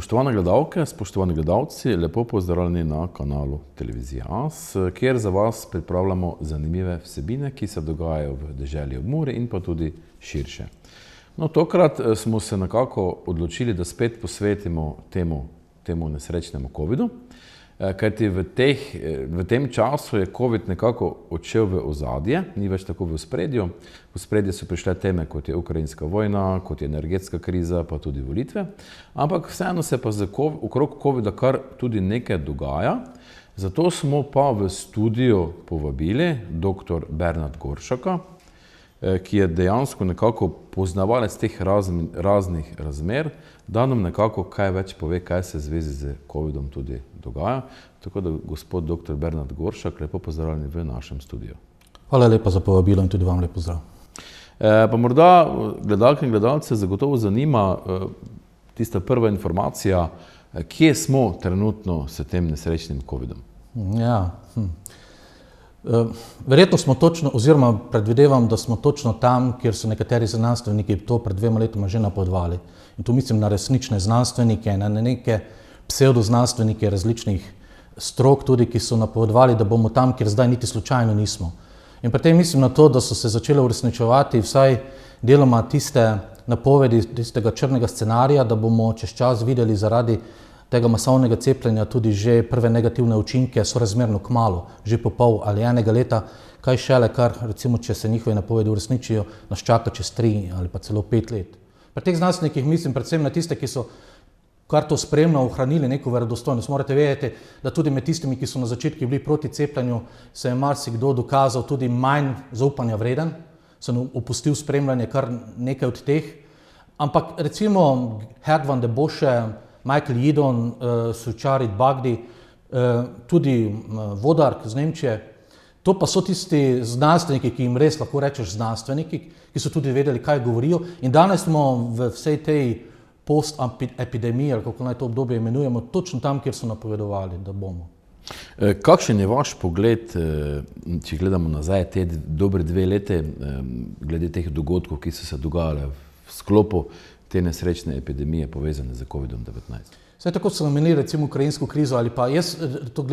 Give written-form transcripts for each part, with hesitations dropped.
Spoštovane gledalke, spoštovani gledalci, lepo pozdravljeni na kanalu Televizija As, kjer za vas pripravljamo zanimive vsebine, ki se dogajajo v deželi ob Muri in pa tudi širše. No, tokrat smo se nekako odločili, da spet posvetimo temu nesrečnemu covidu, kajti v tem času je covid nekako odšel v ozadje, ni več tako v ospredju. V ospredje so prišle teme, kot je ukrajinska vojna, kot je energetska kriza, pa tudi volitve. Ampak vseeno se pa okrog covida kar tudi nekaj dogaja. Zato smo pa v studio povabili dr. Bernard Goršaka, ki je dejansko nekako poznavalec teh raznih razmer, da nam nekako kaj več pove, kaj se v zvezi z covidom tudi dogaja. Tako da, gospod dr. Bernard Goršak, lepo pozdravljeni v našem studiu. Hvala lepa za povabilo in tudi vam lep pozdrav. Pa morda gledalke in gledalce zagotovo zanima tista prva informacija, kje smo trenutno s tem nesrečnim covidom? Ja, verjetno smo točno, oziroma predvidevam, da smo točno tam, kjer so nekateri znanstveniki to pred 2 letoma že napovedovali. In tu mislim na resnične znanstvenike, na neke pseudoznanstvenike različnih strok tudi, ki so napovedovali, da bomo tam, kjer zdaj niti slučajno nismo. In pri tem mislim na to, da so se začele uresničevati vsaj deloma tiste napovedi, tistega črnega scenarija, da bomo čez čas videli zaradi tega masovnega cepljenja tudi že prve negativne učinke sorazmerno kmalu, že po pol ali 1 leta, kaj šele, kar recimo, če se njihove napovedi uresničijo, nas čaka čez 3 ali pa celo 5 let. Pri teh znanstvenikih mislim predvsem na tiste, ki so kar to spremno ohranili neko verodostojnost. Morate vedeti, da tudi med tistimi, ki so na začetku bili proti cepljenju, se je marsikdo dokazal tudi manj zaupanja vreden, sem opustil spremljanje kar nekaj od teh. Ampak recimo Gerd van der Bosche, Michael Yeadon, Sucharit Bhakdi, tudi Wodark z Nemčije, to pa so tisti znanstveniki, ki jim res lahko rečeš znanstveniki, ki so tudi vedeli, kaj govorijo. In danes smo v vsej tej post-epidemiji, ali kako naj to obdobje imenujemo, točno tam, kjer so napovedovali, da bomo. Kakšen je vaš pogled, če gledamo nazaj te dobre 2 lete, glede teh dogodkov, ki so se dogajale v sklopu te nesrečne epidemije povezane z COVID-19? Vse tako so omenili recimo ukrajinsko krizo, ali pa jaz to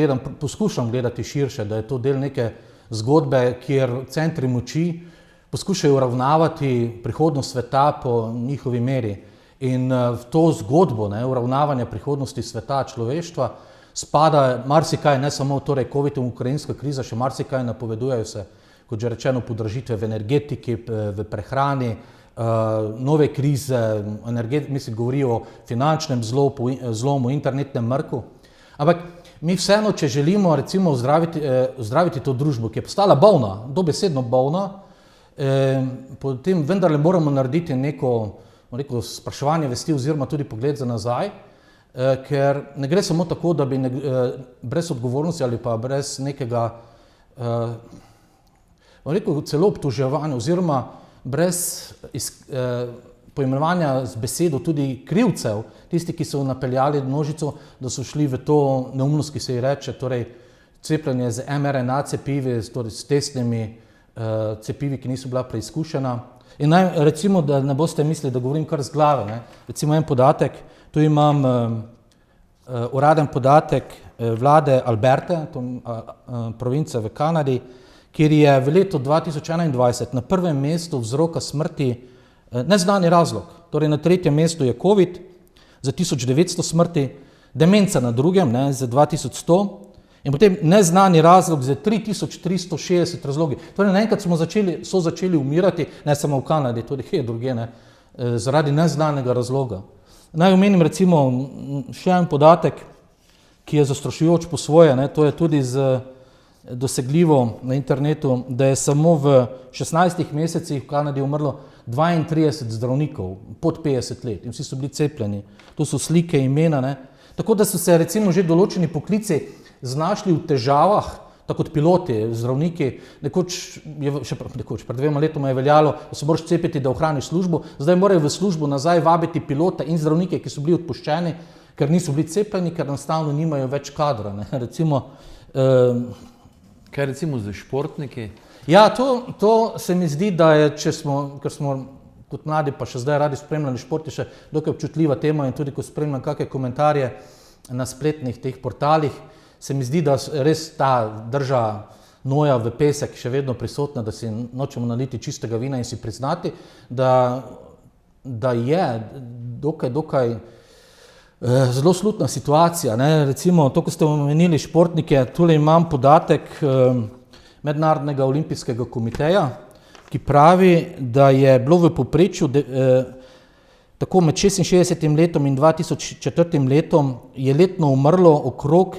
poskušam gledati širše, da je to del neke zgodbe, kjer centri moči poskušajo uravnavati prihodnost sveta po njihovi meri. In v to zgodbo uravnavanja prihodnosti sveta, človeštva, spada marsikaj, ne samo torej COVID in ukrajinska kriza, še marsikaj, napovedujejo se, kot že rečeno, podražitve v energetiki, v prehrani, nove krize, mislim, govorijo o finančnem zlomu, internetnem mrku. Ampak mi vseeno, če želimo recimo ozdraviti to družbo, ki je postala bolna, dobesedno bolna, potem vendarle moramo narediti neko spraševanje vesti oziroma tudi pogled za nazaj, ker ne gre samo tako, da bi brez odgovornosti ali pa brez nekega celo obtoževanja oziroma brez poimenovanja z besedo tudi krivcev, tisti, ki so napeljali množico, da so šli v to neumnost, ki se ji reče, torej cepljenje z mRNA cepivi, torej s testnimi cepivi, ki niso bila preizkušena. In naj recimo, da ne boste mislili, da govorim kar z glave, recimo en podatek, tu imam uraden podatek vlade Alberte, province v Kanadi, kjer je v letu 2021 na prvem mestu vzroka smrti neznani razlog. Torej na 3. mestu je COVID za 1900 smrti, demenca na 2. za 2100 in potem neznani razlog za 3360 razlogi. Torej naenkrat so začeli umirati, ne samo v Kanadi, tudi kje drugje, zaradi neznanega razloga. Naj omenim recimo še en podatek, ki je zastrašujoč po svoje, to je tudi dosegljivo na internetu, da je samo v 16 mesecih v Kanadi umrlo 32 zdravnikov pod 50 let in vsi so bili cepljeni. To so slike, imena. Tako da so se recimo že določeni poklici znašli v težavah, tako kot piloti, zdravniki. Pred 2 letoma je veljalo, da se moraš cepiti, da ohraniš službo. Zdaj morajo v službo nazaj vabiti pilota in zdravnike, ki so bili odpuščeni, ker niso bili cepljeni, ker enostavno nimajo več kadra. Kaj recimo z športniki? Ja, to se mi zdi, da je, ker smo kot mladi, pa še zdaj radi spremljali šport, je še dokaj občutljiva tema in tudi ko spremljam kakšne komentarje na spletnih teh portalih, se mi zdi, da res ta drža noja v pesek še vedno prisotna, da si nočemo naliti čistega vina in si priznati, da je dokaj zelo slutna situacija. Ne? Recimo, to, ko ste omenili športnike, tule imam podatek Mednarodnega olimpijskega komiteja, ki pravi, da je bilo v povprečju tako med 66 letom in 2004 letom je letno umrlo okrog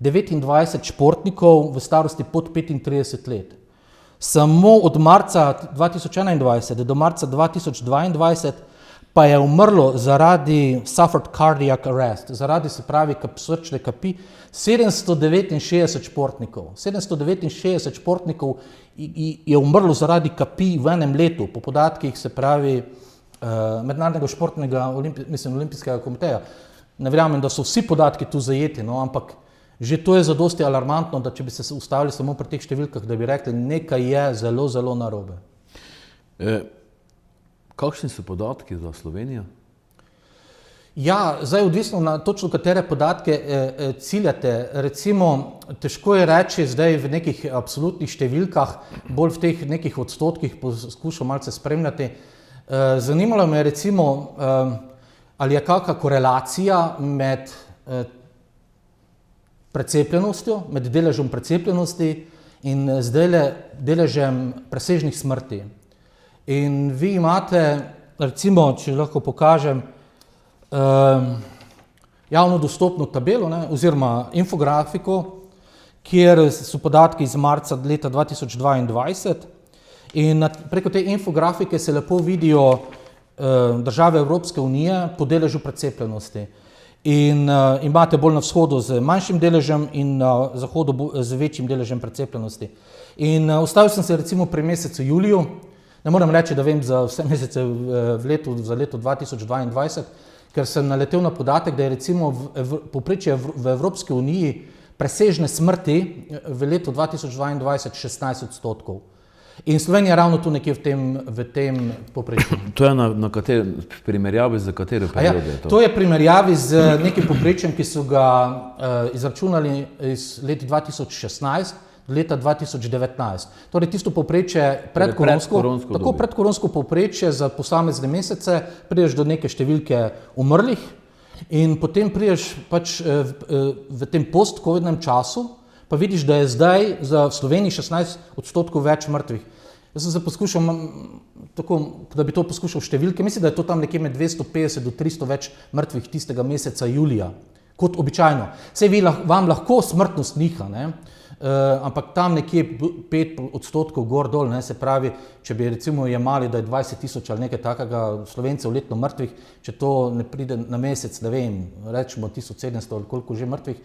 29 športnikov v starosti pod 35 let. Samo od marca 2021 do marca 2022 pa je umrlo zaradi suffered cardiac arrest, zaradi se pravi srčne kapi, 769 športnikov. 769 športnikov je umrlo zaradi kapi v enem letu, po podatkih se pravi Mednarodnega športnega olimpijskega komiteja. Ne verjamem, da so vsi podatki tu zajeti, no, ampak že to je zadosti alarmantno, da če bi se ustavili samo pri teh številkah, da bi rekli, nekaj je zelo, zelo narobe. Kakšni so podatki za Slovenijo? Ja, zdaj odvisno na točno katere podatke ciljate. Recimo, težko je reči zdaj v nekih absolutnih številkah, bolj v teh nekih odstotkih poskušam malce spremljati. Zanimalo me je recimo, ali je kakšna korelacija med precepljenostjo, med deležem precepljenosti in zdajle deležem presežnih smrti. In vi imate, recimo, če lahko pokažem, javno dostopno tabelo, ne, oziroma infografiko, kjer so podatki iz marca leta 2022 in preko te infografike se lepo vidijo države Evropske unije po deležu precepljenosti. In imate bolj na vzhodu z manjšim deležem in na zahodu z večjim deležem precepljenosti. In ustavil sem se recimo pri mesecu juliju, ne moram reči, da vem za vse mesece za leto 2022, ker sem naletel na podatek, da je recimo povprečje v Evropski uniji presežne smrti v letu 2022 16%. In Slovenija je ravno tu nekje v tem povprečju. To je na primerjavi za katero periodo? To je primerjavi z nekim povprečjem, ki so ga izračunali iz leta 2016 do leta 2019. Torej tisto povprečje predkoronsko povprečje za posamezne mesece, prideš do neke številke umrlih in potem prideš pač v tem post-covidnem času, pa vidiš, da je zdaj za Sloveniji 16% več mrtvih. Jaz sem se poskušal, tako, da bi to poskušal številke, mislim, da je to tam nekje med 250 do 300 več mrtvih tistega meseca julija, kot običajno. Sej vam lahko smrtnost niha, ne? Ampak tam nekje 5% gor dol, ne? Se pravi, če bi recimo jemali, da je 20.000 ali nekaj takega Slovencev letno mrtvih, če to ne pride na mesec, ne vem, rečemo 1700 ali koliko že mrtvih,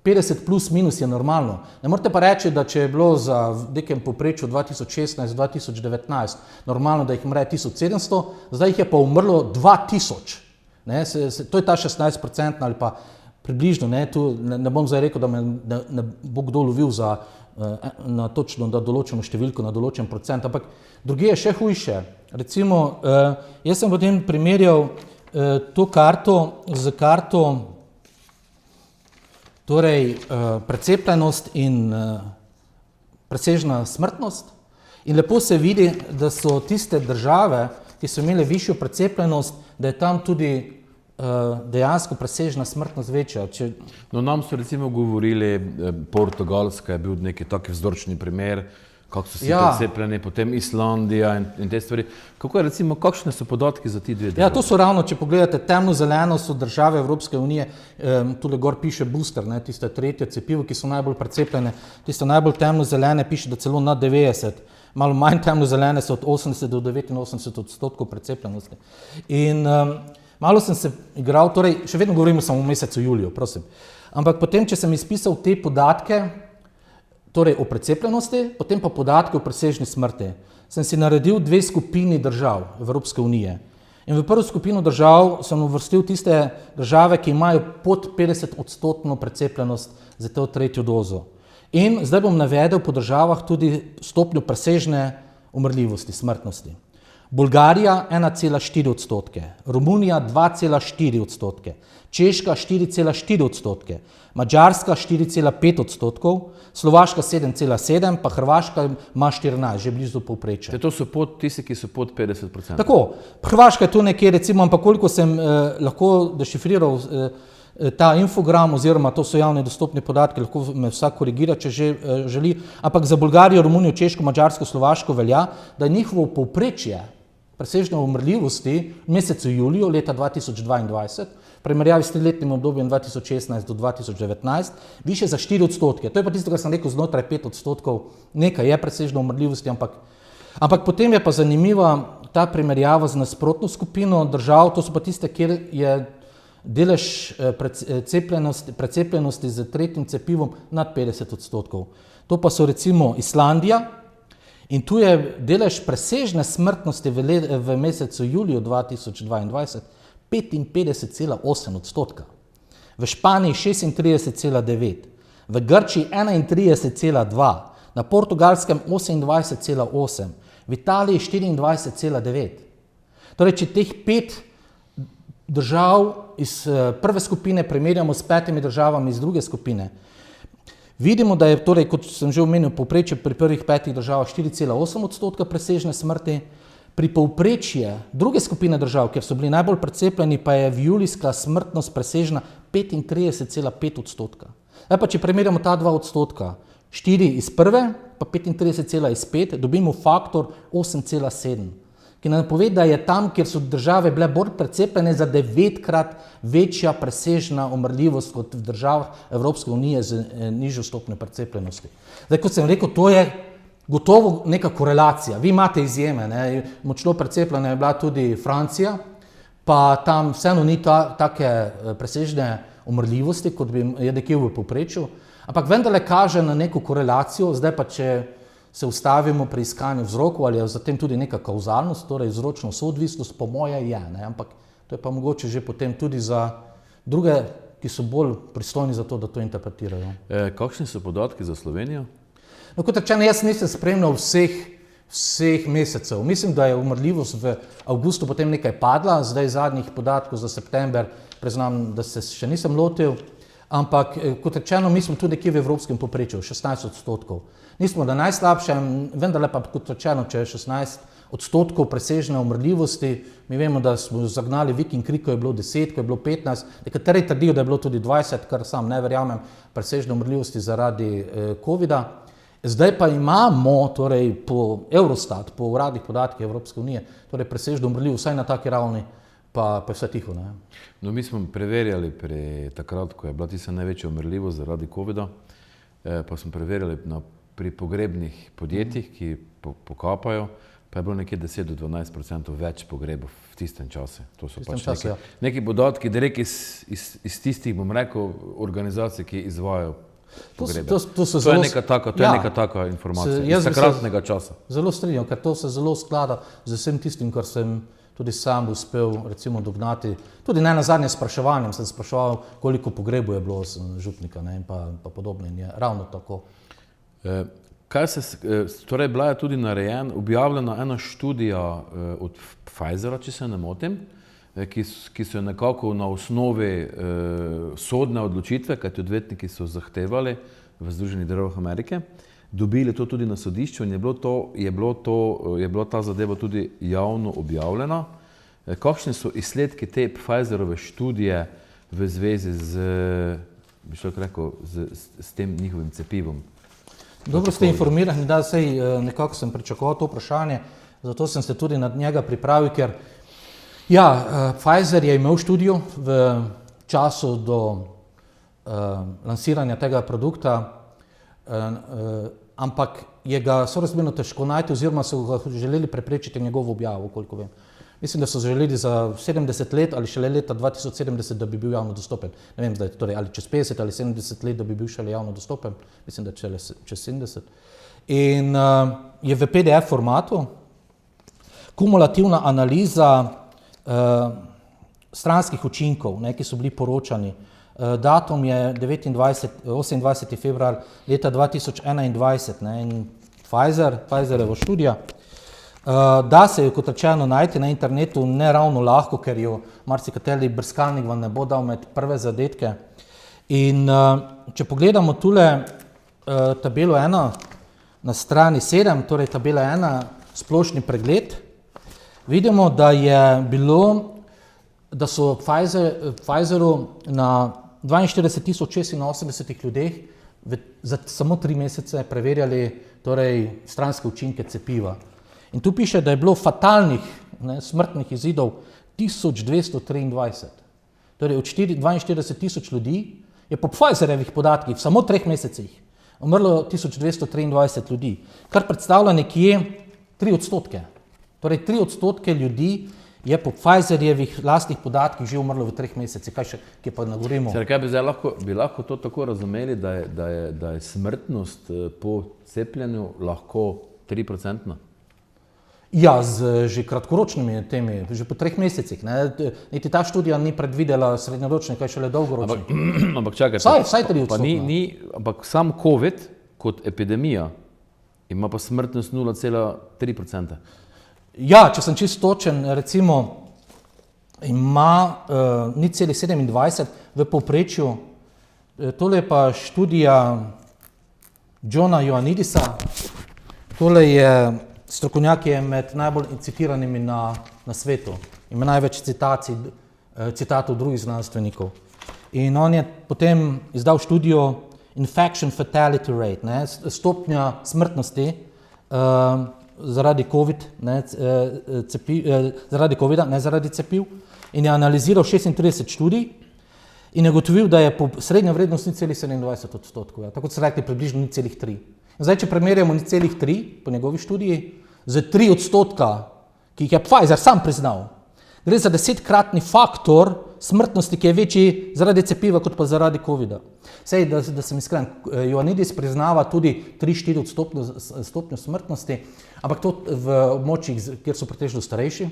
50 plus minus je normalno. Ne morete pa reči, da če je bilo za nekem povprečju 2016-2019 normalno, da jih umre 1700, zdaj jih je pa umrlo 2000. Ne? To je ta 16% ali pa približno. Ne, ne bom zdaj rekel, da me ne bo kdo lovil na točno da določeno številko, na določen procent, ampak drugje je še hujše. Recimo, jaz sem potem primerjal to karto z karto torej precepljenost in presežna smrtnost. In lepo se vidi, da so tiste države, ki so imele višjo precepljenost, da je tam tudi dejansko presežna smrtnost večja. No, nam so recimo govorili, Portugalska je bil neki taki vzorčni primer, kako so si precepljeni, potem Islandija in te stvari. Kako je recimo, kakšne so podatki za ti dve države? Ja, to so ravno, če pogledate, temno-zeleno so države Evropske unije, tule gor piše booster, ne, tiste tretje cepivo, ki so najbolj precepljene, tiste najbolj temno-zelene piše, da celo nad 90, malo manj temno-zelene so od 80 do 89% precepljenosti. In malo sem se igral, torej še vedno govorimo samo o mesecu juliju, prosim, ampak potem, če sem izpisal te podatke, torej o precepljenosti, potem pa podatke o presežni smrti, sem si naredil dve skupini držav Evropske unije. In v prvo skupino držav sem uvrstil tiste države, ki imajo pod 50% precepljenost za to tretjo dozo. In zdaj bom navedel po državah tudi stopnjo presežne umrljivosti, smrtnosti. Bolgarija 1,4 odstotke, Romunija 2,4 odstotke, Češka 4,4 odstotke, Madžarska 4,5 odstotkov, Slovaška 7,7, pa Hrvaška ima 14, že blizu povprečja. To so tisti, ki so pod 50%. Tako, Hrvaška je tu nekje, recimo, ampak koliko sem lahko dešifriral ta infogram, oziroma to so javne dostopne podatke, lahko me vsak korigira, če že želi, ampak za Bolgarijo, Romunijo, Češko, Madžarsko, Slovaško velja, da je njihovo povprečje presežne umrljivosti v mesecu juliju leta 2022, v primerjavi s triletnim obdobjem 2016 do 2019, više za 4 odstotke. To je pa tisto, kar sem rekel, znotraj 5 odstotkov, nekaj je presežne umrljivosti, ampak potem je pa zanimiva ta primerjava z nasprotno skupino držav, to so pa tiste, kjer je delež precepljenosti z tretjim cepivom nad 50 odstotkov. To pa so recimo Islandija, in tu je delež presežne smrtnosti v mesecu juliju 2022 55,8 odstotka, v Španiji 36,9, v Grčiji 31,2, na Portugalskem 28,8, v Italiji 24,9. Torej, če teh 5 držav iz prve skupine primerjamo s 5 državami iz druge skupine, vidimo, da je, torej, kot sem že omenil, povprečje pri prvih 5 državah 4,8 odstotka presežne smrti, pri povprečje druge skupine držav, kjer so bili najbolj precepljeni, pa je julijska smrtnost presežna 35,5 odstotka. Zdaj pa, če primerjamo ta 2 odstotka, 4 iz prve, pa 35,5, dobimo faktor 8,7, ki nam pove, da je tam, kjer so države bile bolj precepljene, za 9-krat večja presežna umrljivost kot v državah Evropske unije z nižjo stopnjo precepljenosti. Zdaj, kot sem rekel, to je gotovo neka korelacija. Vi imate izjeme, ne? Močno precepljena je bila tudi Francija, pa tam vseeno ni take presežne umrljivosti, kot je nekje v povprečju, ampak vendarle kaže na neko korelacijo. Zdaj pa, če se ustavimo pri iskanju vzrokov, ali je zatem tudi neka kauzalnost, torej vzročno soodvisnost, po moje je, ne? Ampak to je pa mogoče že potem tudi za druge, ki so bolj pristojni za to, da to interpretirajo. Kakšni so podatki za Slovenijo? No, kot rečeno, jaz nisem spremljal vseh mesecev. Mislim, da je umrljivost v avgustu potem nekaj padla, zdaj zadnjih podatkov za september, priznam, da se še nisem lotil, ampak kot rečeno, mi smo tudi nekje v evropskem povprečju, 16 odstotkov. Nismo na najslabšem, vendarle pa, kot rečeno, če je 16 odstotkov presežne umrljivosti, mi vemo, da smo zagnali vik in krik, ko je bilo 10, ko je bilo 15, nekateri trdijo, da je bilo tudi 20, kar sam ne verjamem, presežne umrljivosti zaradi covida. Zdaj pa imamo, torej po Eurostat, po uradnih podatkih Evropske unije, torej presežno umrljivost, vsaj na taki ravni, pa je vse tiho, ne? No, mi smo preverjali takrat, ko je bila tista največja umrljivost zaradi covida, pa smo preverjali pri pogrebnih podjetjih, ki pokapajo, pa je bilo nekje 10 do 12% več pogrebov v tistem času. To so pač neki podatki, direkt iz tistih, bom rekel, organizacij, ki izvajajo pogrebe. To je neka taka informacija iz takratnega časa. Zelo strinjam, ker to se zelo sklada z vsem tistim, kar sem tudi sam uspel recimo dognati. Tudi ne nazadnje s spraševanjem, sem spraševal, koliko pogrebov je bilo župnika, ne, in pa podobno, in je ravno tako. Torej bila je tudi objavljena ena študija od Pfizera, če se ne motim, ki so nekako na osnovi sodne odločitve, kajti odvetniki so zahtevali v Združenih državah Amerike, dobili to tudi na sodišču in je bila ta zadeva tudi javno objavljena. Kakšni so izsledki te Pfizerove študije v zvezi s tem njihovim cepivom? Dobro ste informirani, da nekako sem pričakoval to vprašanje, zato sem se tudi nad njega pripravil, ker Pfizer je imel študijo v času do lansiranja tega produkta, ampak je ga sorazmerno težko najti, oziroma so ga želeli preprečiti njegovo objavo, koliko vem. Mislim, da so želeli za 70 let ali šele leta 2070, da bi bil javno dostopen. Ne vem zdaj, torej, ali čez 50 ali 70 let, da bi bil šele javno dostopen. Mislim, da čez 70. In je v PDF formatu kumulativna analiza stranskih učinkov, ki so bili poročani. Datum je 28. februar leta 2021, in Pfizerova študija Da se jo, kot rečeno, najti na internetu ne ravno lahko, ker jo marsikateri brskalnik vam ne bo dal med prve zadetke. In če pogledamo tule tabelo 1 na strani 7, torej tabela 1, splošni pregled, vidimo, da so Pfizeru na 42.086 ljudeh za samo 3 mesece preverjali torej stranske učinke cepiva. In tu piše, da je bilo fatalnih, smrtnih izidov 1223. Torej od 42.000 ljudi je po Pfizerjevih podatkih v samo 3 mesecih umrlo 1223 ljudi, kar predstavlja nekje 3%. Torej 3% ljudi je po Pfizerjevih lastnih podatkih že umrlo v 3 mesecih. Kaj še, kje pa nagovorimo? Kaj bi lahko to tako razumeli, da je smrtnost po cepljenju lahko 3%? Ja, z že kratkoročnimi temi, že po 3 mesecih. Niti ta študija ni predvidela srednjeročne, kaj šele dolgoročne. Ampak čakaj, Vsaj 3%. Ampak sam COVID kot epidemija ima pa smrtnost 0,3%. Ja, če sem čisto točen, recimo ima 0,27 v povprečju. Tole je pa študija Johna Ioannidisa. Tole je strokovnjak, ki je med najbolj citiranimi na svetu. Ima največ citatov drugih znanstvenikov. In on je potem izdal študijo Infection Fatality Rate, stopnja smrtnosti zaradi zaradi COVID-a, ne zaradi cepiv. In je analiziral 36 študij in je gotovil, da je po srednja vrednost 0,27%. Tako se rekli približno 0,3%. Zdaj, če primerjamo 0,3 po njegovi študiji z 3%, ki jih je Pfizer sam priznal, gre za 10-kratni faktor smrtnosti, ki je večji zaradi cepiva kot pa zaradi COVID-a. Sej, da sem iskren, Ioannidis priznava tudi 3-4% stopnjo smrtnosti, ampak to v območjih, kjer so pretežno starejši,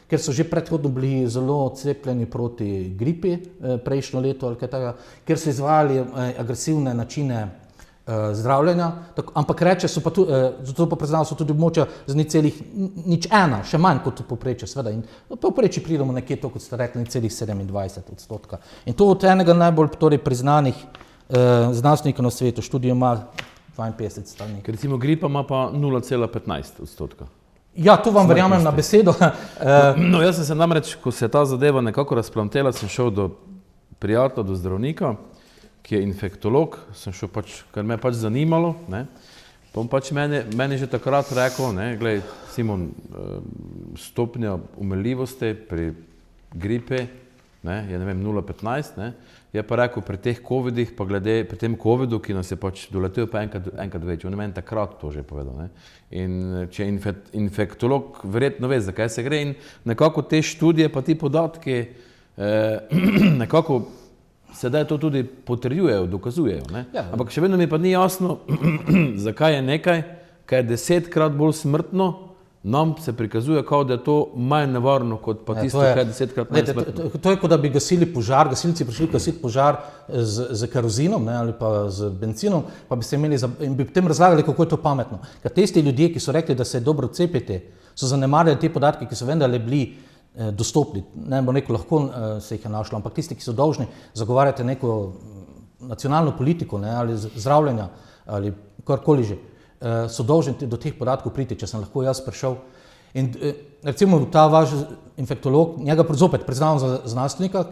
ker so že predhodno bili zelo cepljeni proti gripi prejšnjo leto ali kaj tega, ker so izvajali agresivne načine zdravljenja, ampak reče, zato pa priznali so tudi območja z 0,1, še manj kot povprečje, seveda. In v povprečju pridemo nekje to, kot ste rekli, 0,27%. In to od enega najbolj torej priznanih znanstvenikov na svetu, študijo ima 52 strani. Ker recimo gripa ima pa 0,15%. Ja, to vam verjamem na besedo. No, jaz sem se namreč, ko se je ta zadeva nekako razplamtela, sem šel do prijatelja, do zdravnika, ki je infektolog, sem šel pač, ker me je pač zanimalo, ne. Pa on pač meni že takrat rekel, ne, glej, Simon, stopnja umrljivosti pri gripi, ne, je, ne vem, 0,15, ne, je pa rekel pri teh covidih, pa glede, pri tem covidu, ki nas je pač doletel pa enkrat več, on je meni takrat to že povedal, ne. In če infektolog verjetno ve, zakaj se gre in nekako te študije pa ti podatki nekako sedaj to tudi potrjujejo, dokazujejo, ne. Ja. Ampak še vedno mi pa ni jasno, zakaj je nekaj, kaj je 10-krat bolj smrtno, nam se prikazuje, kao da je to manj nevarno, kot pa tisto, kaj je 10-krat manj smrtno. To je, kot da bi gasili požar, gasilci prišli gasiti požar z kerozinom, ne, ali pa z bencinom, pa bi se imeli in bi potem razlagali, kako je to pametno. Ker tisti ljudje, ki so rekli, da se dobro cepite, so zanemarjali te podatke, ki so vendarle bili dostopni. Ne bo rekel, lahko se jih je našlo, ampak tisti, ki so dolžni zagovarjati neko nacionalno politiko, ne, ali zdravljenja, ali karkoli že, so dolžni do teh podatkov priti, če sem lahko jaz prišel. In recimo ta vaš infektolog, njega zopet priznavam za znanstvenika,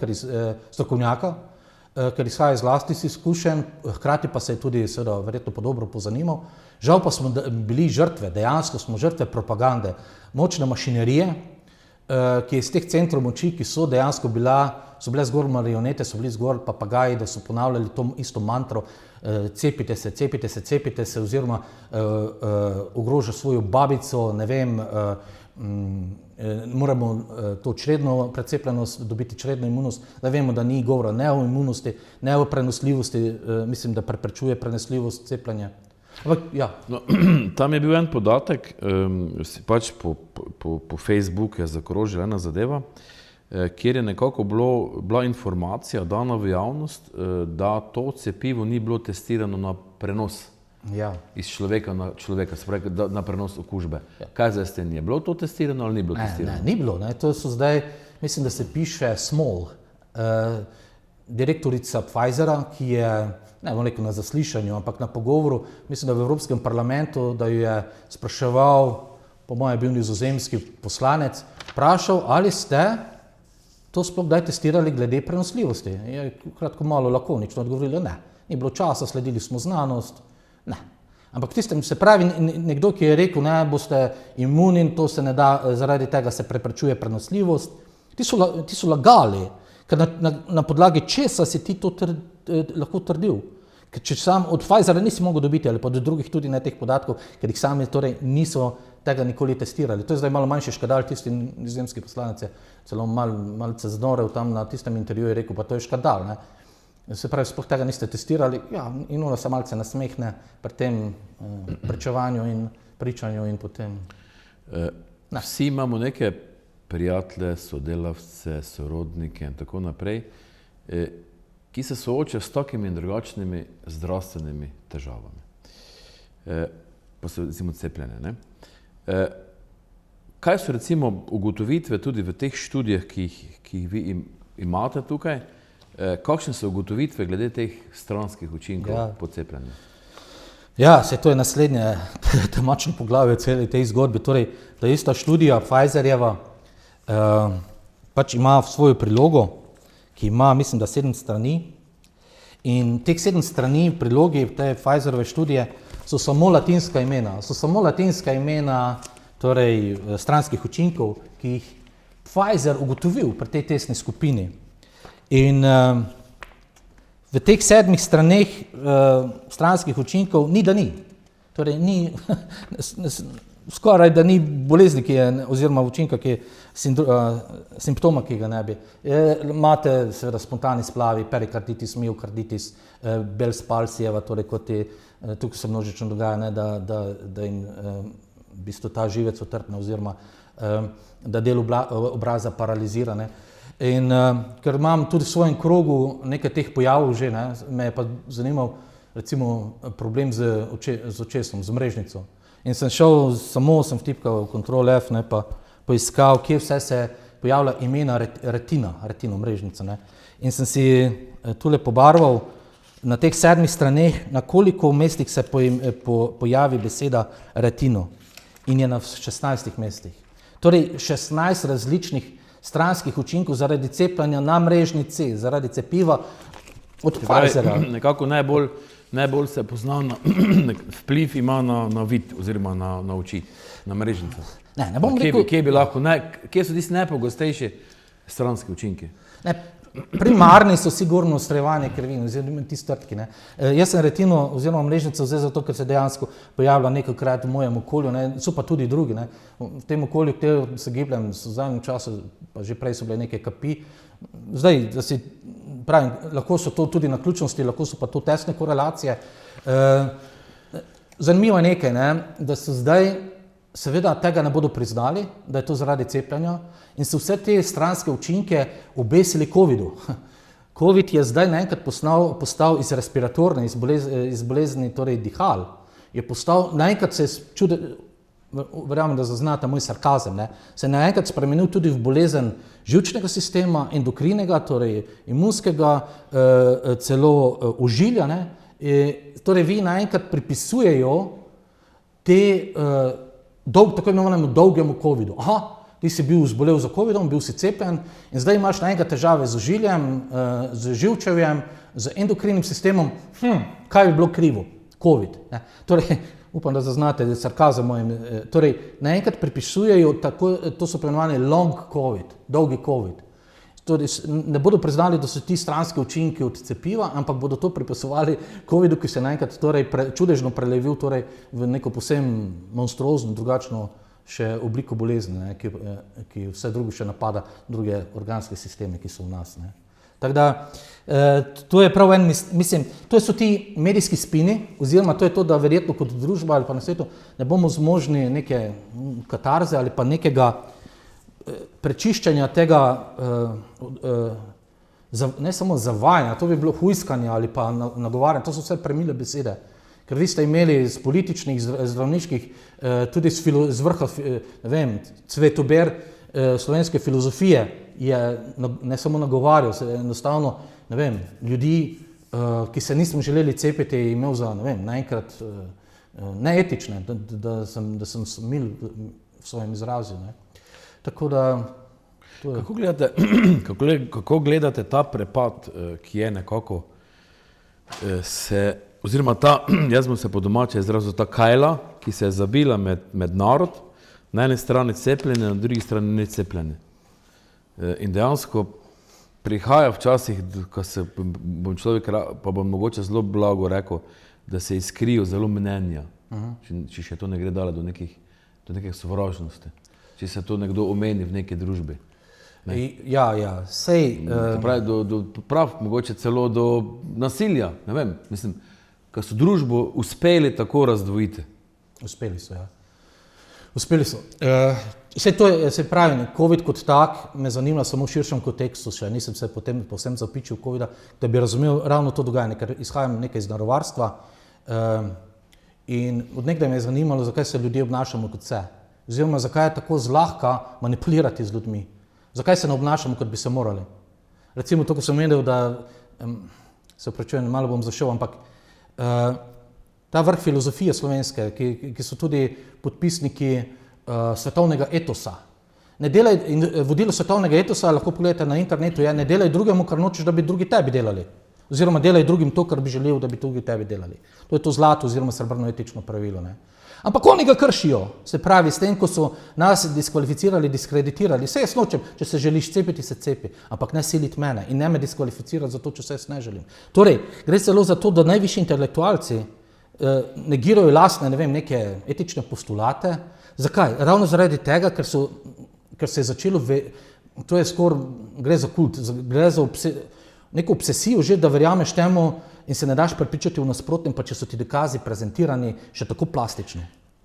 strokovnjaka, ker izhaja iz lastnih izkušenj, hkrati pa se je tudi seveda verjetno podobno pozanimal. Žal pa smo bili žrtve, dejansko smo žrtve propagande, močne mašinerije, ki je iz teh centrov moči, ki so dejansko so bile zgolj marionete, so bili zgolj papagaji, da so ponavljali to isto mantro, cepite se, cepite se, cepite se, oziroma ogroža svojo babico, ne vem, moramo to čredno precepljenost, dobiti čredno imunost, da vemo, da ni govora ne o imunosti, ne o prenosljivosti, mislim, da preprečuje prenosljivost cepljenja. Ampak, ja. No, tam je bil en podatek, pač po Facebooku je zakrožila ena zadeva, kjer je nekako bila informacija dana v javnost, da to cepivo ni bilo testirano na prenos. Ja. iz človeka na človeka, se pravi, na prenos okužbe. Kaj zdaj s tem? Je bilo to testirano ali ni bilo testirano? Ne, ni bilo. Ne. To so zdaj, mislim, da se piše Small, direktorica Pfizera, ki je, ne bom rekel na zaslišanju, ampak na pogovoru, mislim, da v Evropskem parlamentu, da jo je spraševal, po mojem je bil nizozemski poslanec, vprašal, ali ste to sploh kdaj testirali glede prenosljivosti. Je kratko malo lakonično odgovorila, ne. Ni bilo časa, sledili smo znanost, ne. Ampak tistem se pravi nekdo, ki je rekel, ne, boste imuni in to se ne da, zaradi tega se preprečuje prenosljivost. Ti so lagali, ker na podlagi česa si ti to lahko trdil. Ker če sam od Pfizera nisi mogel dobiti, ali pa od drugih tudi ne teh podatkov, ker jih sami torej niso tega nikoli testirali. To je zdaj malo manjši škandal, tisti nizozemski poslanec je celo malce znorel tam na tistem intervjuju je rekel, pa to je škandal, ne. Se pravi, sploh tega niste testirali, ja, in ono se malce nasmehne pri tem pričevanju in pričanju in potem. Vsi imamo neke prijatelje, sodelavce, sorodnike in tako naprej, ki se soočajo s takimi in drugačnimi zdravstvenimi težavami. Pa so recimo cepljene, ne? Kaj so recimo ugotovitve tudi v teh študijah, ki jih vi imate tukaj, kakšne so ugotovitve glede teh stranskih učinkov po cepljenju? Ja, to je naslednje temačno poglavje cele tej zgodbi. Torej, ta ista študija Pfizerjeva pač ima svojo prilogo, ki ima, mislim, da 7 strani. In teh 7 strani v prilogi te Pfizerove študije so samo latinska imena, torej stranskih učinkov, ki jih Pfizer ugotovil pri tej testni skupini. In v teh 7 straneh stranskih učinkov ni, da ni. Torej ni, skoraj da ni bolezni, ki je, oziroma učinka, ki je simptoma, ki ga ne bi. Imate seveda spontani splavi, perikarditis, miokarditis, Bell's palsijeva, torej kot tukaj se množično dogaja, ne, da jim v bistvu ta živec otrpne oziroma da del obraza paralizira. Ne. In ker imam tudi v svojem krogu nekaj teh pojavov že, ne, me je pa zanimal recimo problem z očesom, z mrežnico. In sem šel, samo sem vtipkal Ctrl F, ne, pa poiskal, kje vse se pojavlja imena retino mrežnica. Ne. In sem si tule pobarval na teh 7 straneh, na koliko mestih se pojavi beseda retino. In je na 16 mestih. Torej 16 različnih stranskih učinkov zaradi cepljenja na mrežnici, zaradi cepiva od Pfizera. Nekako najbolj se pozna, vpliv ima na vid oziroma na oči, na mrežnico. Ne bom rekel. Kje so tisti najpogostejši stranski učinki? Ne, primarni so sigurno ustrojevanje krvi, oziroma ti strdki. Ne. Jaz sem retino oziroma mrežnico vzel zato, ker se dejansko pojavlja nekajkrat v mojem okolju, ne. So pa tudi drugi. Ne. V tem okolju, kjer se gibljem, so v zadnjem času, pa že prej so bile neke kapi. Zdaj, da si pravim, lahko so to tudi naključnosti, lahko so pa to tesne korelacije. Zanimivo je nekaj, ne, da so zdaj seveda tega ne bodo priznali, da je to zaradi cepljenja in so vse te stranske učinke obesili covidu. Covid je zdaj naenkrat postal iz respiratorne, iz bolezni, torej dihal, je postal, naenkrat se je verjamem, da zaznate moj sarkazem, ne, se je naenkrat spremenil tudi v bolezen živčnega sistema, endokrinega, torej imunskega, celo ožilja, ne. Torej vi naenkrat pripisujejo te tako imenovanemu dolgemu covidu. Aha, ti si bil zbolel za covidom, bil si cepljen in zdaj imaš naenkrat težave z ožiljem, z živčevjem, z endokrinim sistemom. Kaj bi bilo krivo? Covid. Ne. Torej, upam, da zaznate sarkazem mojim. Torej, naenkrat pripisujejo, to so imenovani long covid, dolgi covid. Torej, ne bodo priznali, da so ti stranski učinki od cepiva, ampak bodo to pripisovali covidu, ki se naenkrat torej čudežno prelevil torej v neko posebno monstruozno, drugačno še obliko bolezni, ne, ki vse drugo še napada druge organske sisteme, ki so v nas. Ne. Tako da, to je prav mislim, to so ti medijski spini, oziroma to je to, da verjetno kot družba ali pa na svetu ne bomo zmožni neke katarze ali pa nekega prečiščanja tega, ne samo zavajanja, to bi bilo hujskanje ali pa nagovarjanje, to so vse premile besede. Ker vi ste imeli z političnih, zdravniških, tudi z vrha, ne vem, cvetober slovenske filozofije je ne samo nagovarjal, se enostavno, ne vem, ljudi, ki se nismo želeli cepiti, je imel za, ne vem, naenkrat neetične, da sem mil v svojem izrazu. Ne. Tako da... Kako gledate ta prepad, ki je nekako oziroma jaz bom se po domače izrazil, ta kajla, ki se je zabila med narod, na eni strani cepljenje, na drugi strani necepljene. In dejansko prihaja včasih, ko se bom človek, pa bom mogoče zelo blago rekel, da se izkrijo zelo mnenja, če še to ne gre dale do nekih sovražnosti, če se to nekdo omeni v neki družbi. Ja, sej... Prav, mogoče celo do nasilja, ne vem, mislim, ko so družbo uspeli tako razdvojiti. Uspeli so, ja. Uspeli so. Vse to je, se pravi, COVID kot tak me zanima samo v širšem kontekstu, še nisem se potem povsem zapičil COVID-a, da bi razumel ravno to dogajanje, ker izhajam nekaj iz narovarstva in od nekdaj me je zanimalo, zakaj se ljudje obnašamo kot se, oziroma zakaj je tako zlahka manipulirati z ljudmi, zakaj se ne obnašamo, kot bi se morali. Recimo to, ko sem menil, da, se opravičujem, malo bom zašel, ampak ta vrh filozofije slovenske, ki so tudi podpisniki svetovnega etosa. Vodilo svetovnega etosa, lahko pogledate na internetu, je ne delaj drugemu, kar nočeš, da bi drugi tebi delali. Oziroma delaj drugim to, kar bi želel, da bi drugi tebi delali. To je to zlato oziroma srebrno etično pravilo. Ne? Ampak oni ga kršijo, se pravi, s tem, ko so nas diskvalificirali, diskreditirali. Saj jaz nočem, če se želiš cepiti, se cepi, ampak ne siliti mene in ne me diskvalificirati za to, če se jaz ne želim. Torej, gre celo za to, da najvišji intelektualci negirajo lastne, ne vem, neke etične postulate. Zakaj? Ravno zaradi tega, ker se je začelo, to je skoraj, gre za kult, gre za neko obsesijo že, da verjameš temu in se ne daš prepričati v nasprotnem, pa če so ti dokazi prezentirani še tako plastični.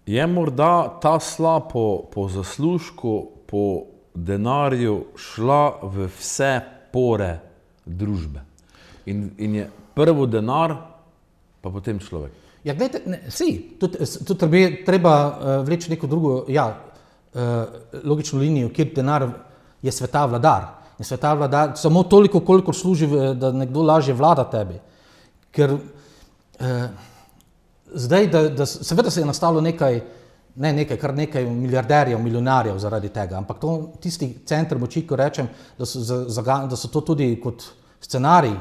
Je morda ta sla po zaslužku, po denarju šla v vse pore družbe? In je prvo denar, pa potem človek. Ja, gledajte, tudi treba vleči neko drugo, logično linijo, kjer denar je sveta vladar. In sveta vladar samo toliko, koliko služi, da nekdo lažje vlada tebi. Ker zdaj, seveda se je nastalo kar nekaj milijarderjev, milijonarjev zaradi tega, ampak to tisti center moči, ko rečem, da so to tudi kot scenarij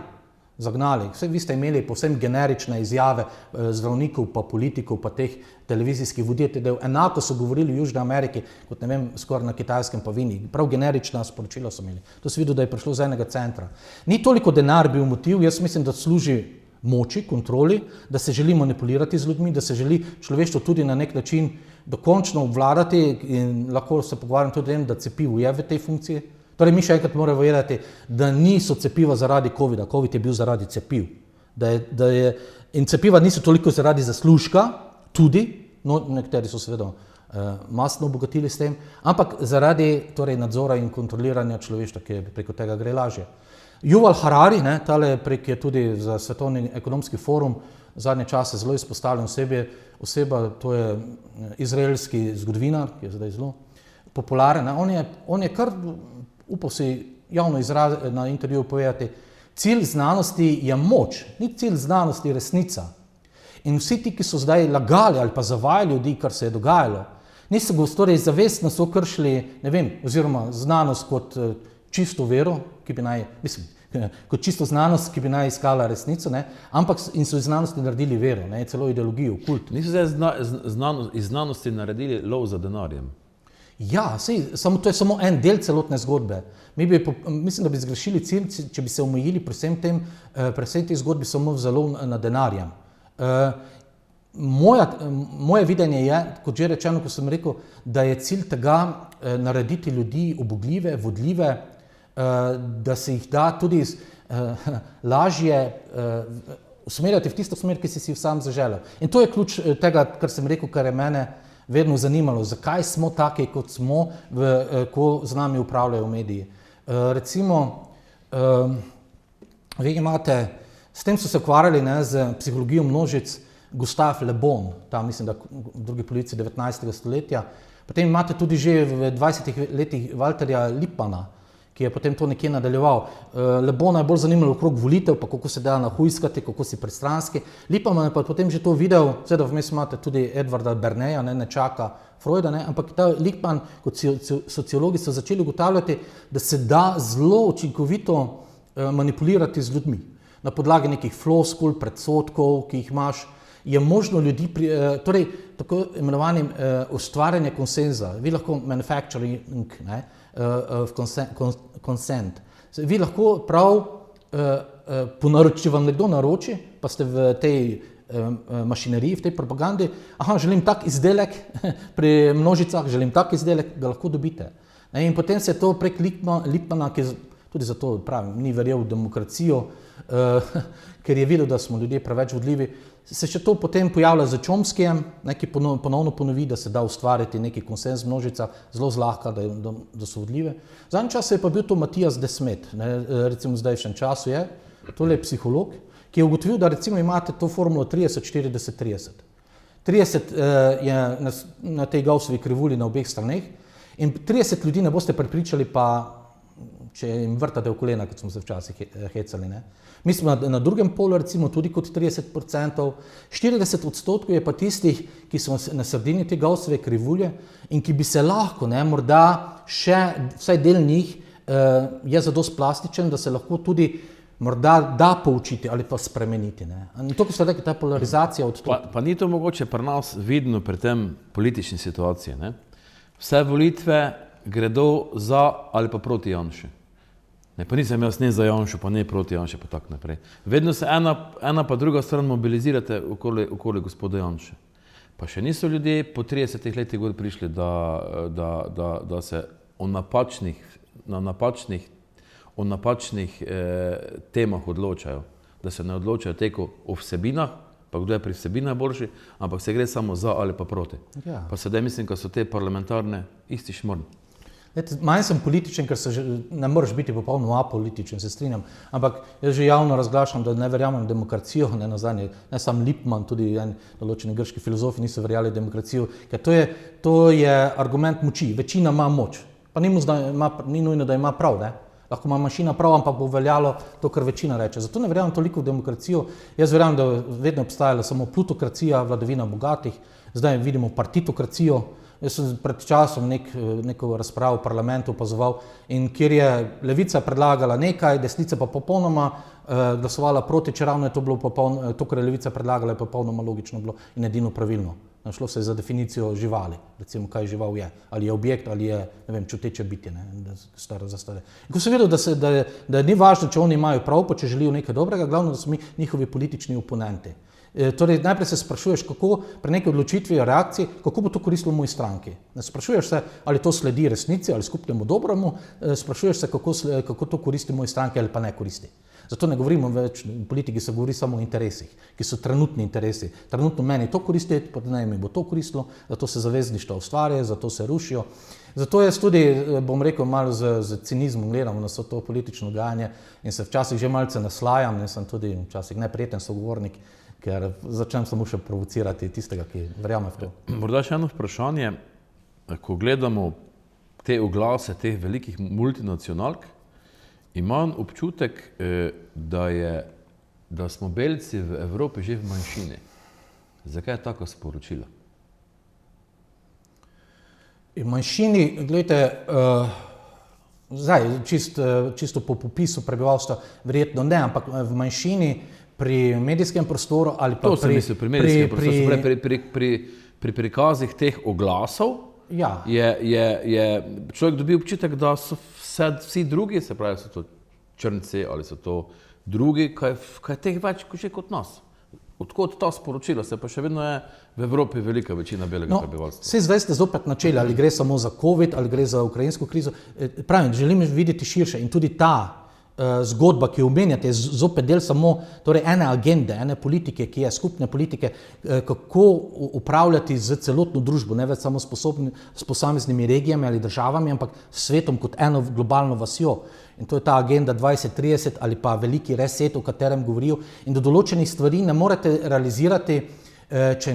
zagnali. Vse vi ste imeli povsem generične izjave zdravnikov, pa politikov, pa teh televizijskih voditeljev. Enako so govorili v Južni Ameriki, kot ne vem, skoraj na Kitajskem pa v Indiji. Prav generična sporočila so imeli. To se vidi, da je prišlo z enega centra. Ni toliko denar bil motiv, jaz mislim, da služi moči, kontroli, da se želi manipulirati z ljudmi, da se želi človeštvo tudi na nek način dokončno obvladati in lahko se pogovarjam tudi o tem, da cepivo je v tej funkciji. Torej, mi še enkrat moramo vedeti, da niso cepiva zaradi COVID-a, COVID je bil zaradi cepiv. In cepiva niso toliko zaradi zaslužka, tudi, no, nekateri so seveda mastno obogatili s tem, ampak zaradi torej, nadzora in kontroliranja človeštva, ki preko tega gre lažje. Yuval Harari, tale prek je tudi za Svetovni ekonomski forum zadnje čase zelo izpostavljen oseba, to je izraelski zgodovinar, ki je zdaj zelo popularen. On je kar upal si javno na intervjuju povedati, cilj znanosti je moč, ni cilj znanosti resnica. In vsi ti, ki so zdaj lagali ali pa zavajali ljudi, kar se je dogajalo, niso torej zavestno so kršili, ne vem, oziroma znanost kot čisto vero, kot čisto znanost, ki bi naj iskala resnico, ampak in so iz znanosti naredili vero, celo ideologijo, kult. Niso zdaj iz znanosti naredili lov za denarjem? Ja, to je samo en del celotne zgodbe. Mislim, da bi zgrešili cilj, če bi se omejili predvsem tej zgodbi samo zelo na denarjem. Moje videnje je, kot že rečeno, ko sem rekel, da je cilj tega narediti ljudi ubogljive, vodljive, da se jih da tudi lažje usmerjati v tisto smer, ki si si sam zaželel. In to je ključ tega, kar sem rekel, kar je mene vedno zanimalo, zakaj smo taki, kot smo, ko z nami upravljajo mediji. Recimo, vi imate, s tem so se ukvarjali z psihologijo množic, Gustave Le Bon, tam mislim, da v drugi polovici 19. stoletja. Potem imate tudi že v 20 letih Walterja Lippmanna, ki je potem to nekje nadaljeval. Le Bona je bolj zanimalo okrog volitev, pa kako se da nahujskati, kako si pristranski. Lippmann je pa potem že to videl, seveda vmes imate tudi Edvarda Berneja, ne čaka Freuda, ne, ampak ta Lippmann, kot sociologi so začeli ugotavljati, da se da zelo učinkovito manipulirati z ljudmi. Na podlagi nekih floskul, predsodkov, ki jih imaš, je možno ljudi, torej tako imenovanim ustvarjanje konsenza. Vi lahko manufacturing, ne, consent. Vi lahko prav, če vam nekdo naroči, pa ste v tej mašineriji, v tej propagandi, želim tak izdelek, pri množicah želim tak izdelek, ga lahko dobite. In potem se je to prek Lippmanna, ki tudi zato pravim, ni verjel v demokracijo, ker je videl, da smo ljudje preveč vodljivi, se še to potem pojavlja z Chomskyjem, ki ponovno ponovi, da se da ustvariti neki konsens množica, zelo zlahka, da so vodljive. Zadnji čas je pa bil to Matthias De Smet, recimo v zdajšnjem času je, tole je psiholog, ki je ugotovil, da recimo imate to formulo 30-40-30. 30 je na tej Gaussovi krivulji na obeh straneh in 30 ljudi ne boste prepričali pa, če jim vrtate v kolena, kot smo se včasih hecali, ne. Mi smo na drugem polu recimo tudi kot 30%, 40% je pa tistih, ki so na sredini te Gaussove krivulje in ki bi se lahko, ne, morda še, vsaj del njih je zadost plastičen, da se lahko tudi morda da poučiti ali pa spremeniti, ne. In to, ko ste rekli, ta polarizacija odstopa. Pa ni to mogoče pri nas vidno pri tem politični situaciji, ne. Vse volitve gredo za ali pa proti Janši. Ne, pa nisem jaz ne za Janšo, pa ne proti Janši, pa tako naprej. Vedno se ena pa druga stran mobilizirate okoli gospoda Janše. Pa še niso ljudje po 30 letih gor prišli, da se o napačnih temah odločajo. Da se ne odločajo teko o vsebinah, pa kdo je pri vsebinah boljši, ampak se gre samo za ali pa proti. Ja. Pa sedaj mislim, da so te parlamentarne isti šmorn. Manj sem političen, ker ne moreš biti popolno apolitičen, se strinjam, ampak jaz že javno razglašam, da ne verjamem v demokracijo, ne nazadnje, ne sam Lippmann, tudi določeni grški filozofi niso verjali v demokracijo, ker to je argument moči, večina ima moč, pa ni nujno, da ima prav, ne? Lahko ima manjšina prav, ampak bo veljalo to, kar večina reče. Zato ne verjamem toliko v demokracijo, jaz verjamem, da vedno obstajala samo plutokracija, vladavina bogatih, zdaj vidimo partitokracijo. Jaz sem pred časom neko razpravo v parlamentu opazoval in kjer je levica predlagala nekaj, desnica pa popolnoma glasovala proti, če ravno je to bilo to, kar je levica predlagala, je popolnoma logično bilo in edino pravilno. Šlo se je za definicijo živali, recimo kaj žival je, ali je objekt, ali je, ne vem, čuteče bitje, ne, za stare. In ko sem vedel, da ni važno, če oni imajo prav, pa če želijo nekaj dobrega, glavno, da so mi njihovi politični oponenti. Torej, najprej se sprašuješ, kako pri neki odločitvi, reakciji, kako bo to koristilo moji stranki. Sprašuješ se, ali to sledi resnici ali skupnemu dobremu, sprašuješ se, kako to koristi moji stranki ali pa ne koristi. Zato ne govorimo več, v politiki se govori samo o interesih, ki so trenutni interesi. Trenutno meni to koristi, pa ne mi bo to koristilo, zato se zavezništva ustvarjajo, zato se rušijo. Zato jaz tudi, bom rekel, malo z cinizmom gledam na to politično dogajanje in se včasih že malce naslajam, sem tudi včasih neprijeten sogovornik, ker začnem samo še provocirati tistega, ki verjame v to. Morda še eno vprašanje, ko gledamo te oglase teh velikih multinacionalk, imam občutek, da smo Belci v Evropi že v manjšini. Zakaj je tako sporočilo? V manjšini, gledajte, zdaj, čisto po popisu prebivalstva, verjetno ne, ampak v manjšini pri medijskem prostoru ali pa pri medijskem prostoru, pri prikazih teh oglasov, ja. je človek dobi občutek, da so vsi drugi, se pravi, so to črnci ali so to drugi, kaj teh več kot nas. Odkot ta sporočilo, se pa še vedno je v Evropi velika večina belega prebivalstva. Saj zdaj ste zopet načeli, ali gre samo za COVID, ali gre za ukrajinsko krizo. Pravim, želim videti širše in tudi ta zgodba, ki jo omenjate, je zopet del samo ene agende, ene politike, ki je skupne politike, kako upravljati z celotno družbo, ne več samo s posameznimi regijami ali državami, ampak s svetom kot eno globalno vasjo. In to je ta agenda 2030 ali pa veliki reset, o katerem govorijo. In do določenih stvari ne morete realizirati Če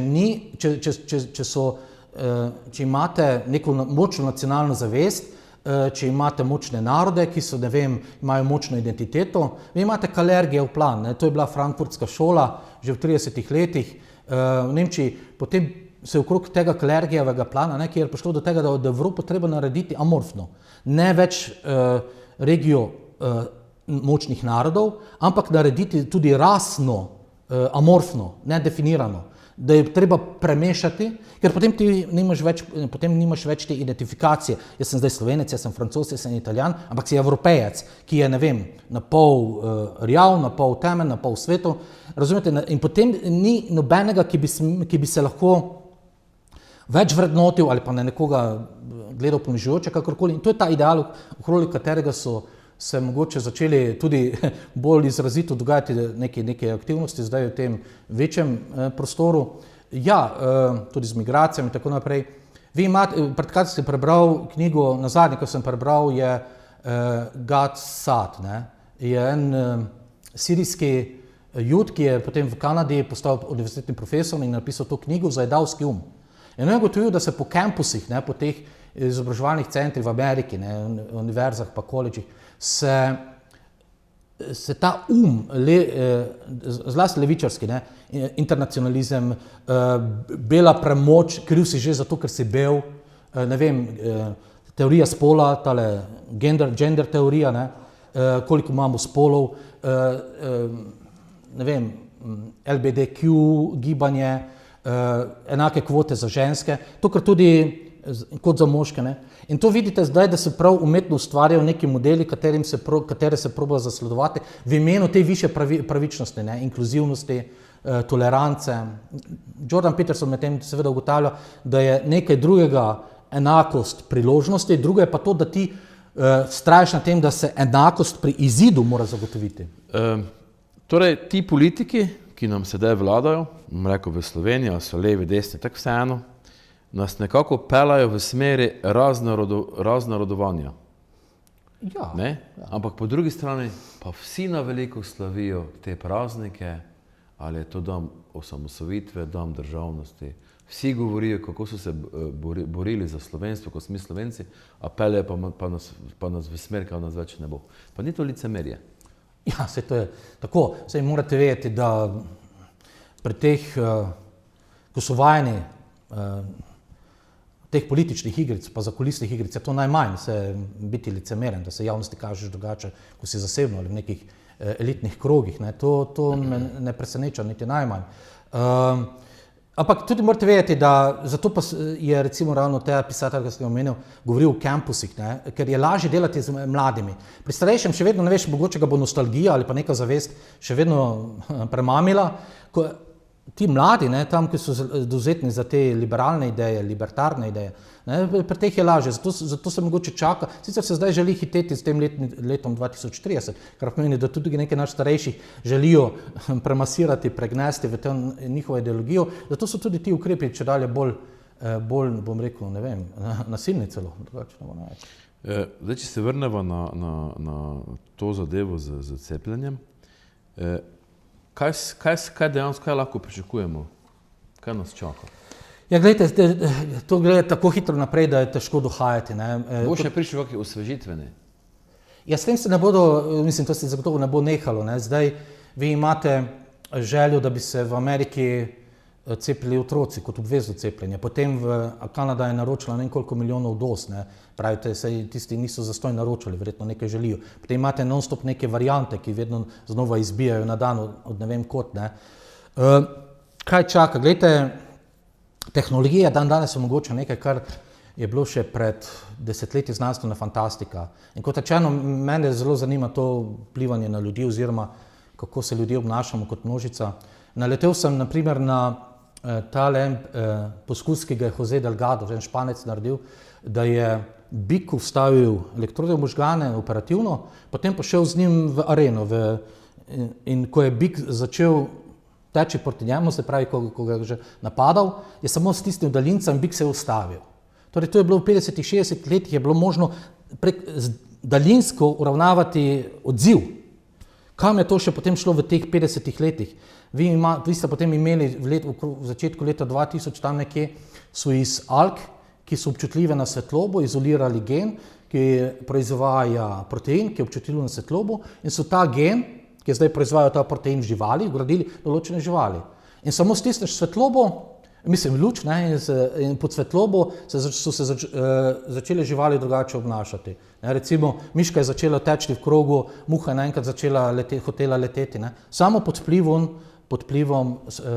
imate neko močno nacionalno zavest, če imate močne narode, ki so, ne vem, imajo močno identiteto, vi imate Kalergijev plan, to je bila frankfurtska šola že v 30 letih v Nemčiji, potem se je okrog tega Kalergijevega plana, ki je prišlo do tega, da od Evropo treba narediti amorfno, ne več regijo močnih narodov, ampak narediti tudi rasno amorfno, nedefinirano, da je treba premešati, ker potem nimaš več te identifikacije. Jaz sem zdaj Slovenec, jaz sem Francoz, jaz sem Italijan, ampak si Evropejec, ki je, ne vem, na pol rjav, na pol temen, na pol svetu. Razumete? In potem ni nobenega, ki bi se lahko več vrednotil ali pa na nekoga gledal ponižujoče, kakorkoli. In to je ta ideal, okrog katerega so se mogoče začeli tudi bolj izrazito dogajati neke aktivnosti zdaj v tem večjem prostoru. Ja, tudi z migracijami in tako naprej. Vi imate, pred kratkim sem prebral knjigo, nazadnje, ko sem prebral, je Gad Saad, je en sirijski Jud, ki je potem v Kanadi postal univerzitetni profesor in napisal to knjigo Zajedavski um. In on je ugotovil, da se po kampusih, po teh izobraževalnih centrih v Ameriki, univerzah pa koledžih, se ta zlasti levičarski, internacionalizem, bela premoč, kriv si že zato, ker si bel, ne vem, teorija spola, tale gender teorija, koliko imamo spolov, ne vem, LGBTQ gibanje, enake kvote za ženske, to kar tudi kot za moške. In to vidite zdaj, da se prav umetno ustvarjajo neki modeli, katere se proba zasledovati v imenu te višje pravičnosti, inkluzivnosti, tolerance. Jordan Peterson med tem seveda ugotavlja, da je nekaj drugega enakost priložnosti, drugo je pa to, da ti vztrajaš na tem, da se enakost pri izidu mora zagotoviti. Torej, ti politiki, ki nam sedaj vladajo, rekel v Sloveniji, so levi, desni, tako vseeno, nas nekako pelajo v smeri raznorodovanja. Ja. Ampak po drugi strani pa vsi na veliko slavijo te praznike, ali je to dan osamosvojitve, dan državnosti. Vsi govorijo, kako so se borili za slovenstvo, kot smo mi Slovenci, a peljejo pa nas v smer, kaj nas več ne bo. Pa ni to licemerje. Ja, se to je tako. Saj morate vedeti, da pri teh, ko so vajeni teh političnih igric, pa zakulisnih igric, je to najmanj biti licemeren, da se javnosti kažeš drugače, ko si zasebno ali v nekih elitnih krogih. To me ne preseneča niti najmanj. Ampak tudi morate vedeti, da zato pa je recimo ravno ta pisatelj, ki sem omenil, govoril o kampusih, ker je lažje delati z mladimi. Pri starejšem še vedno ne veš, mogoče ga bo nostalgija ali pa neka zavest še vedno premamila. Ti mladi, tam, ki so dovzetni za te liberalne ideje, libertarne ideje, pri teh je lažje, zato se mogoče čaka. Sicer se zdaj želi hiteti s tem letom 2030, kar pomeni, da tudi nekaj naš starejših želijo premasirati, pregnesti v to njihovo ideologijo, zato so tudi ti ukrepi če dalje bolj, bom rekel, ne vem, nasilni celo. Zdaj, če se vrnemo na to zadevo z cepljenjem, kaj dejansko lahko pričakujemo? Kaj nas čaka? Ja, gledajte, to gre tako hitro naprej, da je težko dohajati. Bo še prišli kakšni osvežitveni? Ja, s tem se ne bodo, mislim, to se zagotovo ne bo nehalo. Zdaj, vi imate željo, da bi se v Ameriki cepili otroci kot obvezno cepljenje. Potem Kanada je naročila nekoliko milijonov doz. Pravite, tisti niso zastonj naročali, verjetno nekaj želijo. Potem imate non-stop neke variante, ki vedno znova izbijajo na dan od ne vem kot. Kaj čaka? Glejte, tehnologija danes omogoča nekaj, kar je bilo še pred desetletji znanstvena fantastika. In kot rečeno, mene zelo zanima to vplivanje na ljudi oziroma kako se ljudje obnašamo kot množica. Naletel sem na primer na tale poskus, ki ga je Jose Delgado, en Španec, naredil, da je biku vstavil elektrode v možgane operativno, potem pa šel z njim v areno. In ko je bik začel teči proti njemu, se pravi, ko ga je že napadal, je samo stisnil daljinca in bik se je ustavil. Torej, to je bilo v 50-60 letih, je bilo možno daljinsko uravnavati odziv. Kam je to še potem šlo v teh 50 letih? Vi ste potem imeli v začetku leta 2000 tam nekje, so iz alg, ki so občutljive na svetlobo, izolirali gen, ki proizvaja protein, ki je občutljiv na svetlobo, in so ta gen, ki zdaj proizvaja ta protein v živali, vgradili določene živali. In samo stisneš svetlobo, mislim luč, ne, in pod svetlobo so se začele živali drugače obnašati. Ne, recimo, miška je začela teči v krogu, muha je naenkrat hotela leteti, ne, samo pod vplivom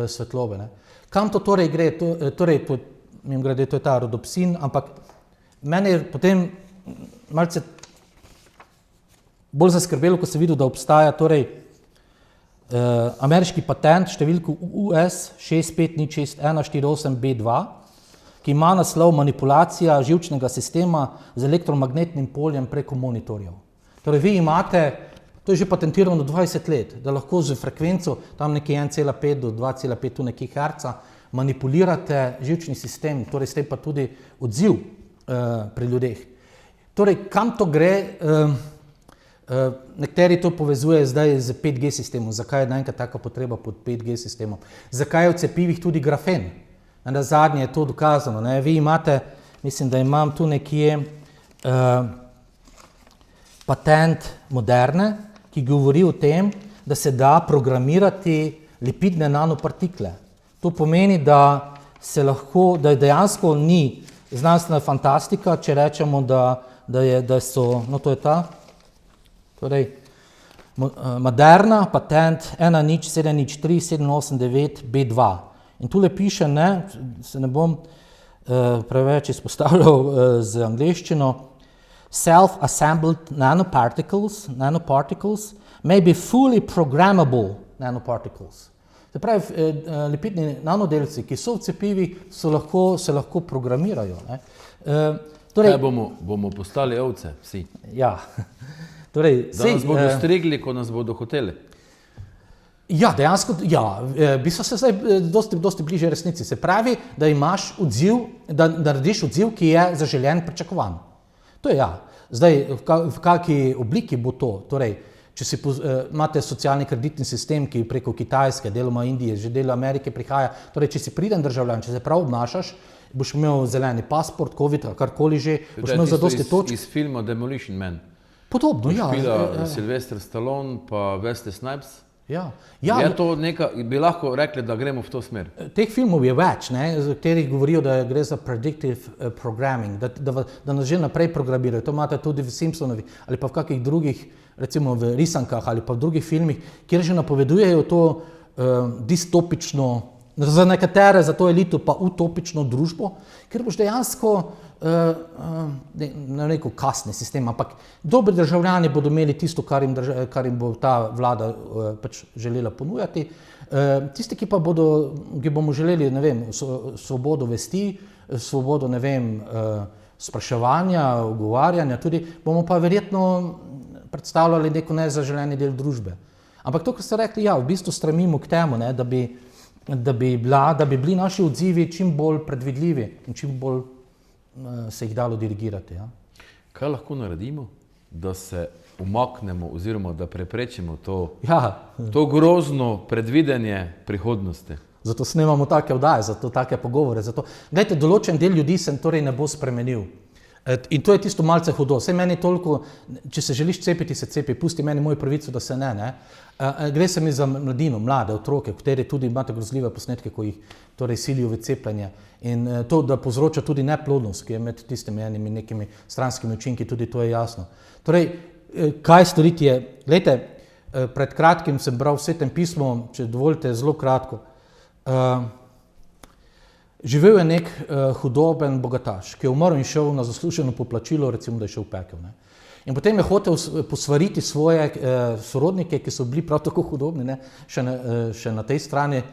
svetlobe. Ne. Kam to torej gre? To je ta rodopsin, ampak mene je potem malce bolj zaskrbelo, ko sem videl, da obstaja ameriški patent številko US 6506148B2, ki ima naslov manipulacija živčnega sistema z elektromagnetnim poljem preko monitorjev. Torej vi imate, to je že patentirano 20 let, da lahko z frekvenco tam nekje 1,5 do 2,5 tu nekje herca manipulirate živčni sistem, torej s tem pa tudi odziv pri ljudeh. Torej, kam to gre? Nekateri to povezuje zdaj z 5G sistemom. Zakaj je naenkrat taka potreba pod 5G sistemom? Zakaj je v cepivih tudi grafen? Na zadnje je to dokazano. Ne? Vi imate, mislim, da imam tu nekje patent Moderne, ki govori o tem, da se da programirati lipidne nanopartikle. To pomeni, da se lahko, da dejansko ni znanstvena fantastika, če rečemo, da so, no to je ta, torej Moderna, patent 107037889B2. In tule piše, ne, se ne bom preveč izpostavljal z angleščino, self-assembled nanoparticles may be fully programmable nanoparticles. Se pravi, lipidni nanodelci, ki so v cepivih, se lahko programirajo. Ne. Torej, bomo postali ovce, vsi. Ja. Torej, da nas bodo strigli, ko nas bodo hoteli. Ja, dejansko, ja, bi se zdaj dosti bliže resnici. Se pravi, da imaš odziv, da narediš odziv, ki je zaželjen, pričakovan. To je ja. Zdaj, v kakšni obliki bo to? Torej, če imate socialni kreditni sistem, ki preko Kitajske, deloma Indije, že del Amerike prihaja, torej, če si priden državljan, če se prav obnašaš, boš imel zeleni pasport, COVID, karkoli že, boš imel zadosti točk. Iz filma Demolition Man. Podobno, ja. Špila Sylvester Stallone pa Wesley Snipes. Ja. Je to bi lahko rekli, da gremo v to smer? Teh filmov je več, z katerih govorijo, da gre za predictive programming, da nas že naprej programirajo. To imate tudi v Simpsonovi ali pa v kakih drugih, recimo v risankah ali pa v drugih filmih, kjer že napovedujejo to distopično, za nekatere, za to elito pa utopično družbo, ker boš dejansko ne rekel kasni sistem, ampak dobri državljani bodo imeli tisto, kar jim bo ta vlada pač želela ponujati. Tisti, ki bomo želeli, ne vem, svobodo vesti, svobodo, ne vem, spraševanja, ogovarjanja, tudi bomo pa verjetno predstavljali neko nezaželeni del družbe. Ampak to, kar ste rekli, ja, v bistvu stremimo k temu, ne, da bi bili naši odzivi čim bolj predvidljivi in čim bolj se jih dalo dirigirati. Ja. Kaj lahko naredimo, da se umaknemo oziroma da preprečimo to grozno predvidenje prihodnosti? Zato snemamo take oddaje, zato take pogovore. Glejte, določen del ljudi se torej ne bo spremenil. In to je tisto malce hudo. Saj meni toliko, če se želiš cepiti, se cepi, pusti meni mojo pravico, da se ne. Gre se mi za mladino, mlade otroke, kateri tudi imate grozljive posnetke, ko jih torej silijo v cepljenje. In to, da povzroča tudi neplodnost, ki je med tistimi enimi nekimi stranskimi učinki, tudi to je jasno. Torej, kaj storiti je? Glejte, pred kratkim sem bral Svetem pismu, če dovolite zelo kratko. Živel je nek hudoben bogataš, ki je umrl in šel na zasluženo poplačilo, recimo, da je šel v pekel. Ne? In potem je hotel posvariti svoje sorodnike, ki so bili prav tako hudobni, še na tej strani,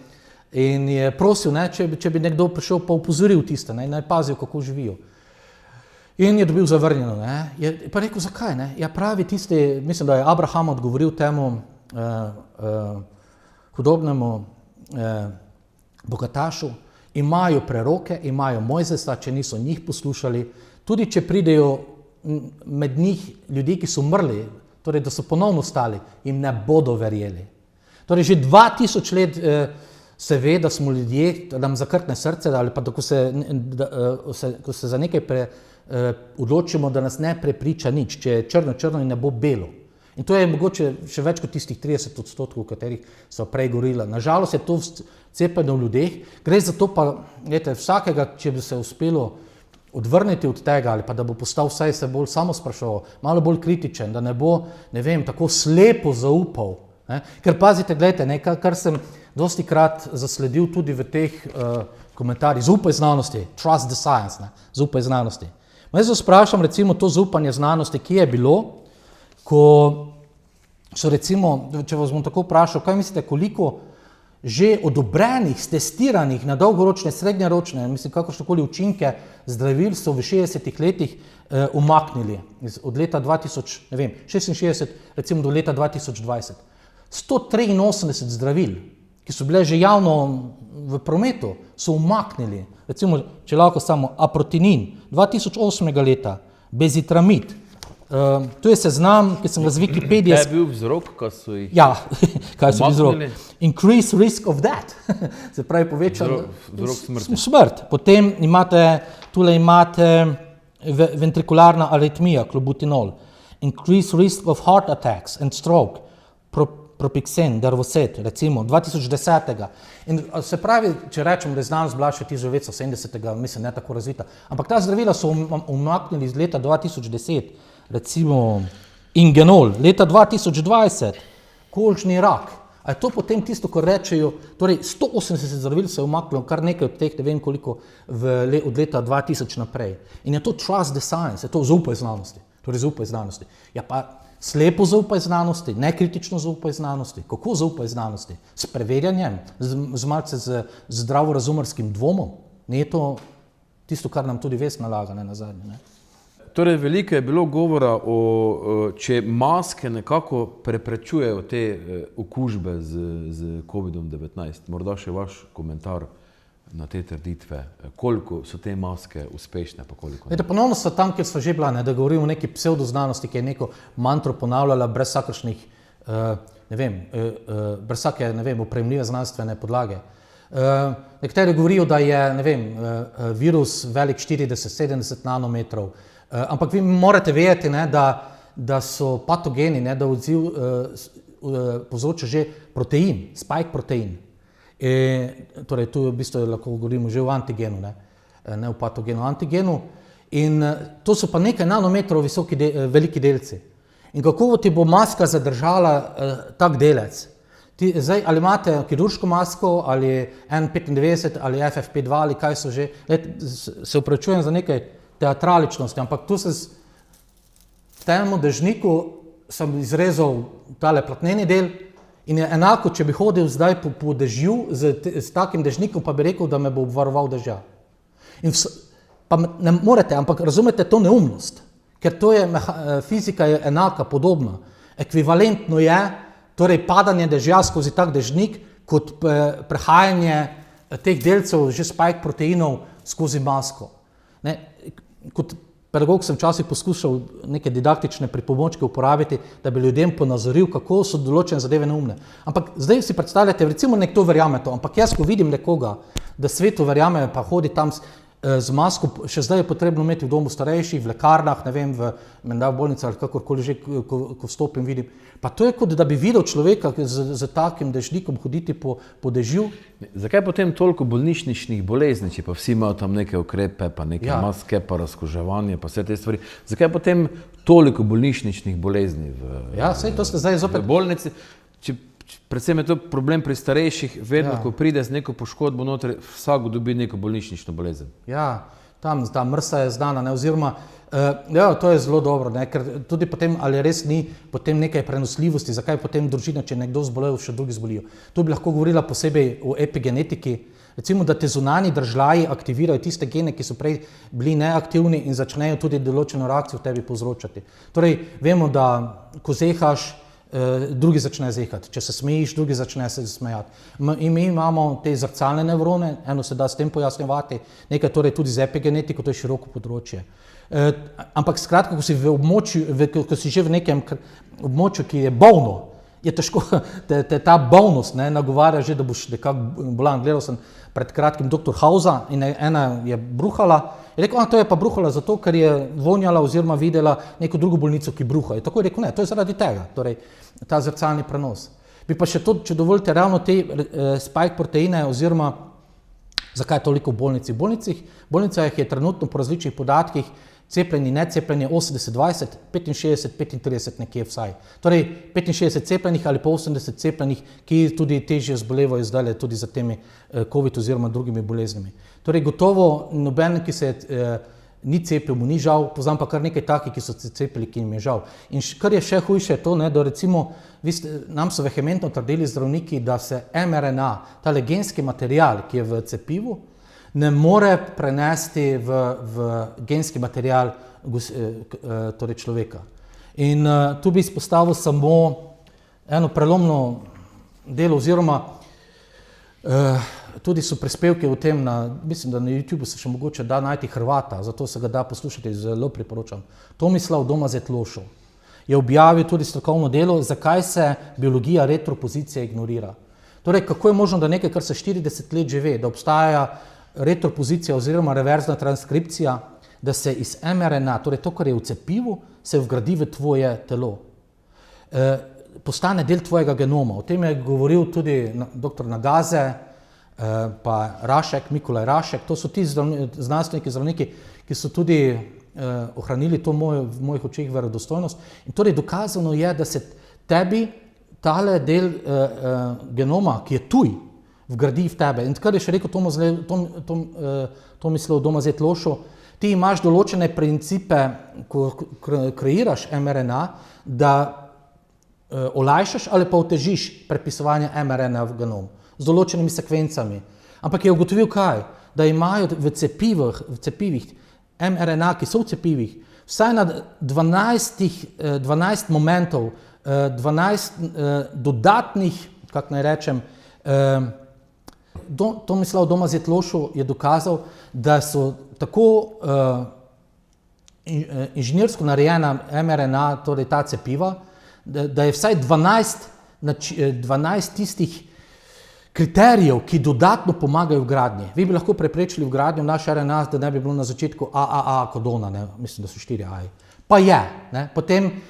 in je prosil, če bi nekdo prišel pa upozoril tiste, naj pazijo, kako živijo. In je dobil zavrnjeno. Je pa rekel, zakaj? Ja, pravi tisti, mislim, da je Abraham odgovoril temu hudobnemu bogatašu, imajo preroke, imajo Mojzesa, če niso njih poslušali, tudi če pridejo med njih ljudi, ki so umrli, torej da so ponovno stali, jim ne bodo verjeli. Torej že 2000 let se ve, da smo ljudje, da nam zakrtne srce, ali pa da ko se za nekaj odločimo, da nas ne prepriča nič, če je črno črno in ne bo belo. In to je mogoče še več kot tistih 30%, o katerih so prej govorila. Nažalost je to cepljeno v ljudeh. Gre za to pa, gledajte, vsakega, če bi se uspelo odvrniti od tega, ali pa da bo postal vsaj se bolj samosprašoval, malo bolj kritičen, da ne bo, ne vem, tako slepo zaupal. Ne? Ker pazite, gledajte, nekaj, kar sem dosti krat zasledil tudi v teh komentarjih, zaupaj znanosti, trust the science, ne? Zaupaj znanosti. Jaz vas vprašam recimo to zaupanje znanosti, ki je bilo, ko so recimo, če vas bom tako vprašal, kaj mislite, koliko že odobrenih, testiranih na dolgoročne, srednjeročne, mislim, kakršnekoli učinke zdravil so v 60 letih umaknili od leta 2066 recimo do leta 2020. 183 zdravil, ki so bile že javno v prometu, so umaknili. Recimo, če lahko samo aprotinin, 2008 leta, bezitramid. To je seznam, ki sem ga z Wikipedije... Kaj je bil vzrok, ko so jih Ja, kaj so vzrok? Increase risk of death. Se pravi, povečan vzrok smrt. Potem tule imate ventrikularna aritmija, klobutinol. Increase risk of heart attacks and stroke. Propixen, Darvocet, recimo, 2010. In se pravi, če rečem, da je znanost bila še 1970, mislim, ne tako razvita, ampak ta zdravila so umaknili iz leta 2010, recimo Ingenol, leta 2020, kolčni rak. A je to potem tisto, ko rečejo, torej 180 zdravil se je umaknilo, kar nekaj od teh, ne vem koliko, od leta 2000 naprej. In je to trust the science, je to zaupaj znanosti. Torej zaupaj znanosti. Ja pa slepo zaupaj znanosti, nekritično zaupaj znanosti. Kako zaupaj znanosti? S preverjanjem, z malce z zdravorazumerskim dvomom? Ni to tisto, kar nam tudi vest nalaga, ne nazadnje, ne? Torej, veliko je bilo govora o, če maske nekako preprečujejo te okužbe z COVID-19. Morda še vaš komentar na te trditve, koliko so te maske uspešne, pa koliko ne? Ponovno so tam, kjer so že bila, da govorimo o neki pseudoznanosti, ki je neko mantro ponavljala brez vsakršnih, brez vsake, opremljive znanstvene podlage. Nekateri govorijo, da je, virus velik 40-70 nanometrov, ampak vi morate vedeti, da so patogeni, da odziv povzroča že protein, spike protein. Torej, tu v bistvu lahko govorimo že o antigenu, ne o patogenu, antigenu. In to so pa nekaj nanometrov veliki delci. In kako ti bo maska zadržala tak delec? Zdaj, ali imate kirurško masko, ali N95, ali FFP2, ali kaj so že, se opravičujem za nekaj teatraličnosti, ampak tu v tem dežniku sem izrezal tale platneni del in je enako, če bi hodil zdaj po dežju s takim dežnikom, pa bi rekel, da me bo obvaroval dežja. Pa ne morete, ampak razumete to neumnost, ker to je, fizika je enaka, podobna. Ekvivalentno je, torej padanje dežja skozi tak dežnik, kot prehajanje teh delcev, že spike proteinov, skozi masko. Kot pedagog sem včasih poskušal neke didaktične pripomočke uporabiti, da bi ljudem ponazoril, kako so določene zadeve neumne. Ampak zdaj si predstavljate, recimo nekdo verjame to, ampak jaz, ko vidim nekoga, da svetu verjame, pa hodi tam z masko, še zdaj je potrebno imeti v domu starejših, v lekarnah, v bolnici ali kakorkoli že, ko vstopim, vidim. Pa to je kot, da bi videl človeka z takim dežnikom hoditi po dežju. Zakaj potem toliko bolnišničnih bolezni, če pa vsi imajo tam neke ukrepe, pa neke maske, pa razkoževanje, pa vse te stvari? Zakaj potem toliko bolnišničnih bolezni v bolnici? Predvsem je to problem pri starejših, vedno, ko pride z neko poškodbo noter, vsak dobi neko bolnišnično bolezen. Ja, tam ta MRSA je znana, oziroma, to je zelo dobro, ker tudi potem, ali res ni potem nekaj prenosljivosti, zakaj potem družina, če nekdo zbolejo, še drugi zbolijo. Tu bi lahko govorila posebej o epigenetiki, recimo, da te zunanji držljaji aktivirajo tiste gene, ki so prej bili neaktivni in začnejo tudi določeno reakcijo v tebi povzročati. Torej, vemo, da ko zehaš, drugi začne zehati. Če se smejiš, drugi začne se smejati. In mi imamo te zrcalne nevrone, eno se da s tem pojasnjevati, nekaj torej tudi z epigenetiko, to je široko področje. Ampak skratka, ko si v območju, ko si že v nekem območju, ki je bolno, je težko, te ta bolnost nagovarja že, da boš nekako bolan. Gledal sem pred kratkim Dr. Hausa in ena je bruhala. Je rekel, to je pa bruhala zato, ker je vonjala oziroma videla neko drugo bolnico, ki bruha. Je tako je rekel, ne, to je zaradi tega, torej ta zrcalni prenos. Bi pa še to, če dovolite, ravno te spike proteine oziroma zakaj toliko v bolnici. V bolnicah je trenutno po različnih podatkih cepljeni, necepljeni 80-20, 65-35 nekje vsaj. Torej 65 cepljenih ali pa 80 cepljenih, ki tudi težje zbolevajo zdaj tudi za temi COVID oziroma drugimi boleznimi. Torej gotovo noben, ki se ni cepil, mu ni žal, poznam pa kar nekaj takih, ki so se cepili, ki jim je žal. In kar je še hujše to, da recimo nam so vehementno trdili zdravniki, da se mRNA, tale genski material, ki je v cepivu, ne more prenesti v genski material torej človeka. In tu bi izpostavil samo eno prelomno delo oziroma tudi so prispevki o tem, mislim, da na YouTubeu se še mogoče da najti Hrvata, zato se ga da poslušati, zelo priporočam. Tomislav Domazet-Lošo je objavil tudi strokovno delo, zakaj se biologija retropozicije ignorira. Torej, kako je možno, da nekaj, kar se 40 let že ve, da obstaja retropozicija oziroma reverzna transkripcija, da se iz mRNA, torej to, kar je v cepivu, se vgradi v tvoje telo. Postane del tvojega genoma. O tem je govoril tudi dr. Nagaze, pa Rašek, Mikolaj Rašek. To so ti znanstveniki, zdravniki, ki so tudi ohranili to v mojih očeh verodostojnost. In torej dokazano je, da se tebi tale del genoma, ki je tuj, vgradi v tebe. In kar je še rekel Tomislav Domazet-Lošo, ti imaš določene principe, ko kreiraš mRNA, da olajšaš ali pa otežiš prepisovanje mRNA v genom z določenimi sekvencami. Ampak je ugotovil kaj? Da imajo v cepivih mRNA, ki so v cepivih, vsaj na 12 momentov, 12 dodatnih, kako naj rečem, Tomislav Domazet-Lošo je dokazal, da so tako inženirsko narejena mRNA, torej ta cepiva, da je vsaj 12 tistih kriterijev, ki dodatno pomagajo v gradnji. Vi bi lahko preprečili v gradnjo naš RNA, da ne bi bilo na začetku AAA kodona, mislim, da so 4 A. Pa je. Potem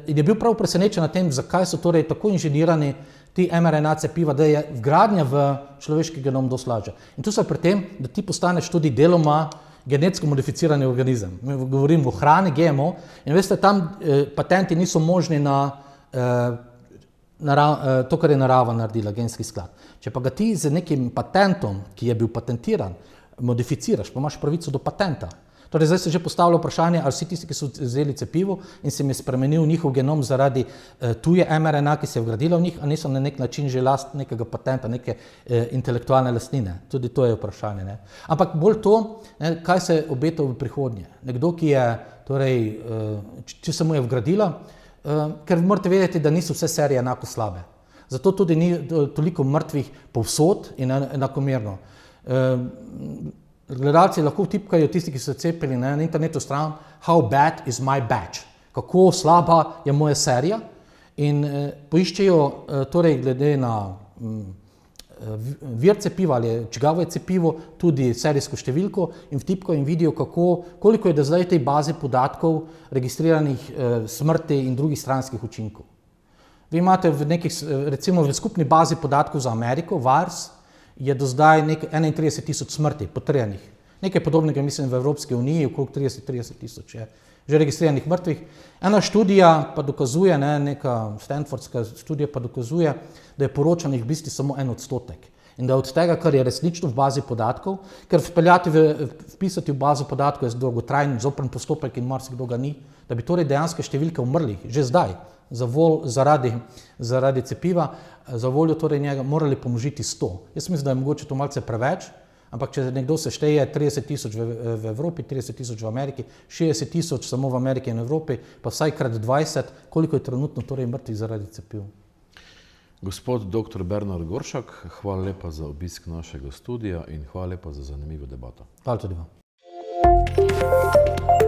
je bil prav presenečen na tem, zakaj so torej tako inženirani ti mRNA cepiva, da je vgradnja v človeški genom dosti lažja. In tu so pri tem, da ti postaneš tudi deloma genetsko modificirani organizem. Govorim o hrani, GMO, in veste, tam patenti niso možni na to, kar je narava naredila, genski sklad. Če pa ga ti z nekim patentom, ki je bil patentiran, modificiraš, pa imaš pravico do patenta. Torej, zdaj se že postavlja vprašanje, ali vsi tisti, ki so vzeli cepivo in se jim je spremenil njihov genom zaradi tuje mRNA, ki se je vgradila v njih, a niso na nek način že last nekega patenta, neke intelektualne lastnine. Tudi to je vprašanje. Ampak bolj to, kaj se obeta v prihodnje. Nekdo, ki je, torej, če se mu je vgradila, ker morate vedeti, da niso vse serije enako slabe. Zato tudi ni toliko mrtvih povsod in enakomerno. Gledalci lahko vtipkajo, tisti, ki so cepili na internetu stran, how bad is my batch, kako slaba je moja serija, in poiščejo, torej glede na vir cepiva ali čigavo je cepivo, tudi serijsko številko, in vtipkajo in vidijo, koliko je do zdaj tej bazi podatkov registriranih smrti in drugih stranskih učinkov. Vi imate recimo v skupni bazi podatkov za Ameriko, VAERS, je do zdaj 31,000 smrti potrjenih. Nekaj podobnega, mislim, v Evropski uniji, okrog 30,000 je že registriranih mrtvih. Ena študija pa dokazuje, neka stanfordska študija pa dokazuje, da je poročanih v bistvu samo 1%. In da od tega, kar je resnično v bazi podatkov, ker vpisati v bazo podatkov je dolgotrajen, zopren postopek in marsikdo ga ni, da bi torej dejanske številke umrlih že zdaj zaradi cepiva, za voljo torej njega morali pomnožiti 100. Jaz mislim, da je mogoče to malce preveč, ampak če nekdo sešteje 30,000 v Evropi, 30,000 v Ameriki, 60,000 samo v Ameriki in Evropi, pa vsaj krat 20, koliko je trenutno torej mrtvih zaradi cepiv. Gospod dr. Bernard Goršak, hvala lepa za obisk našega studia in hvala lepa za zanimivo debato. Hvala tudi vam. Hvala.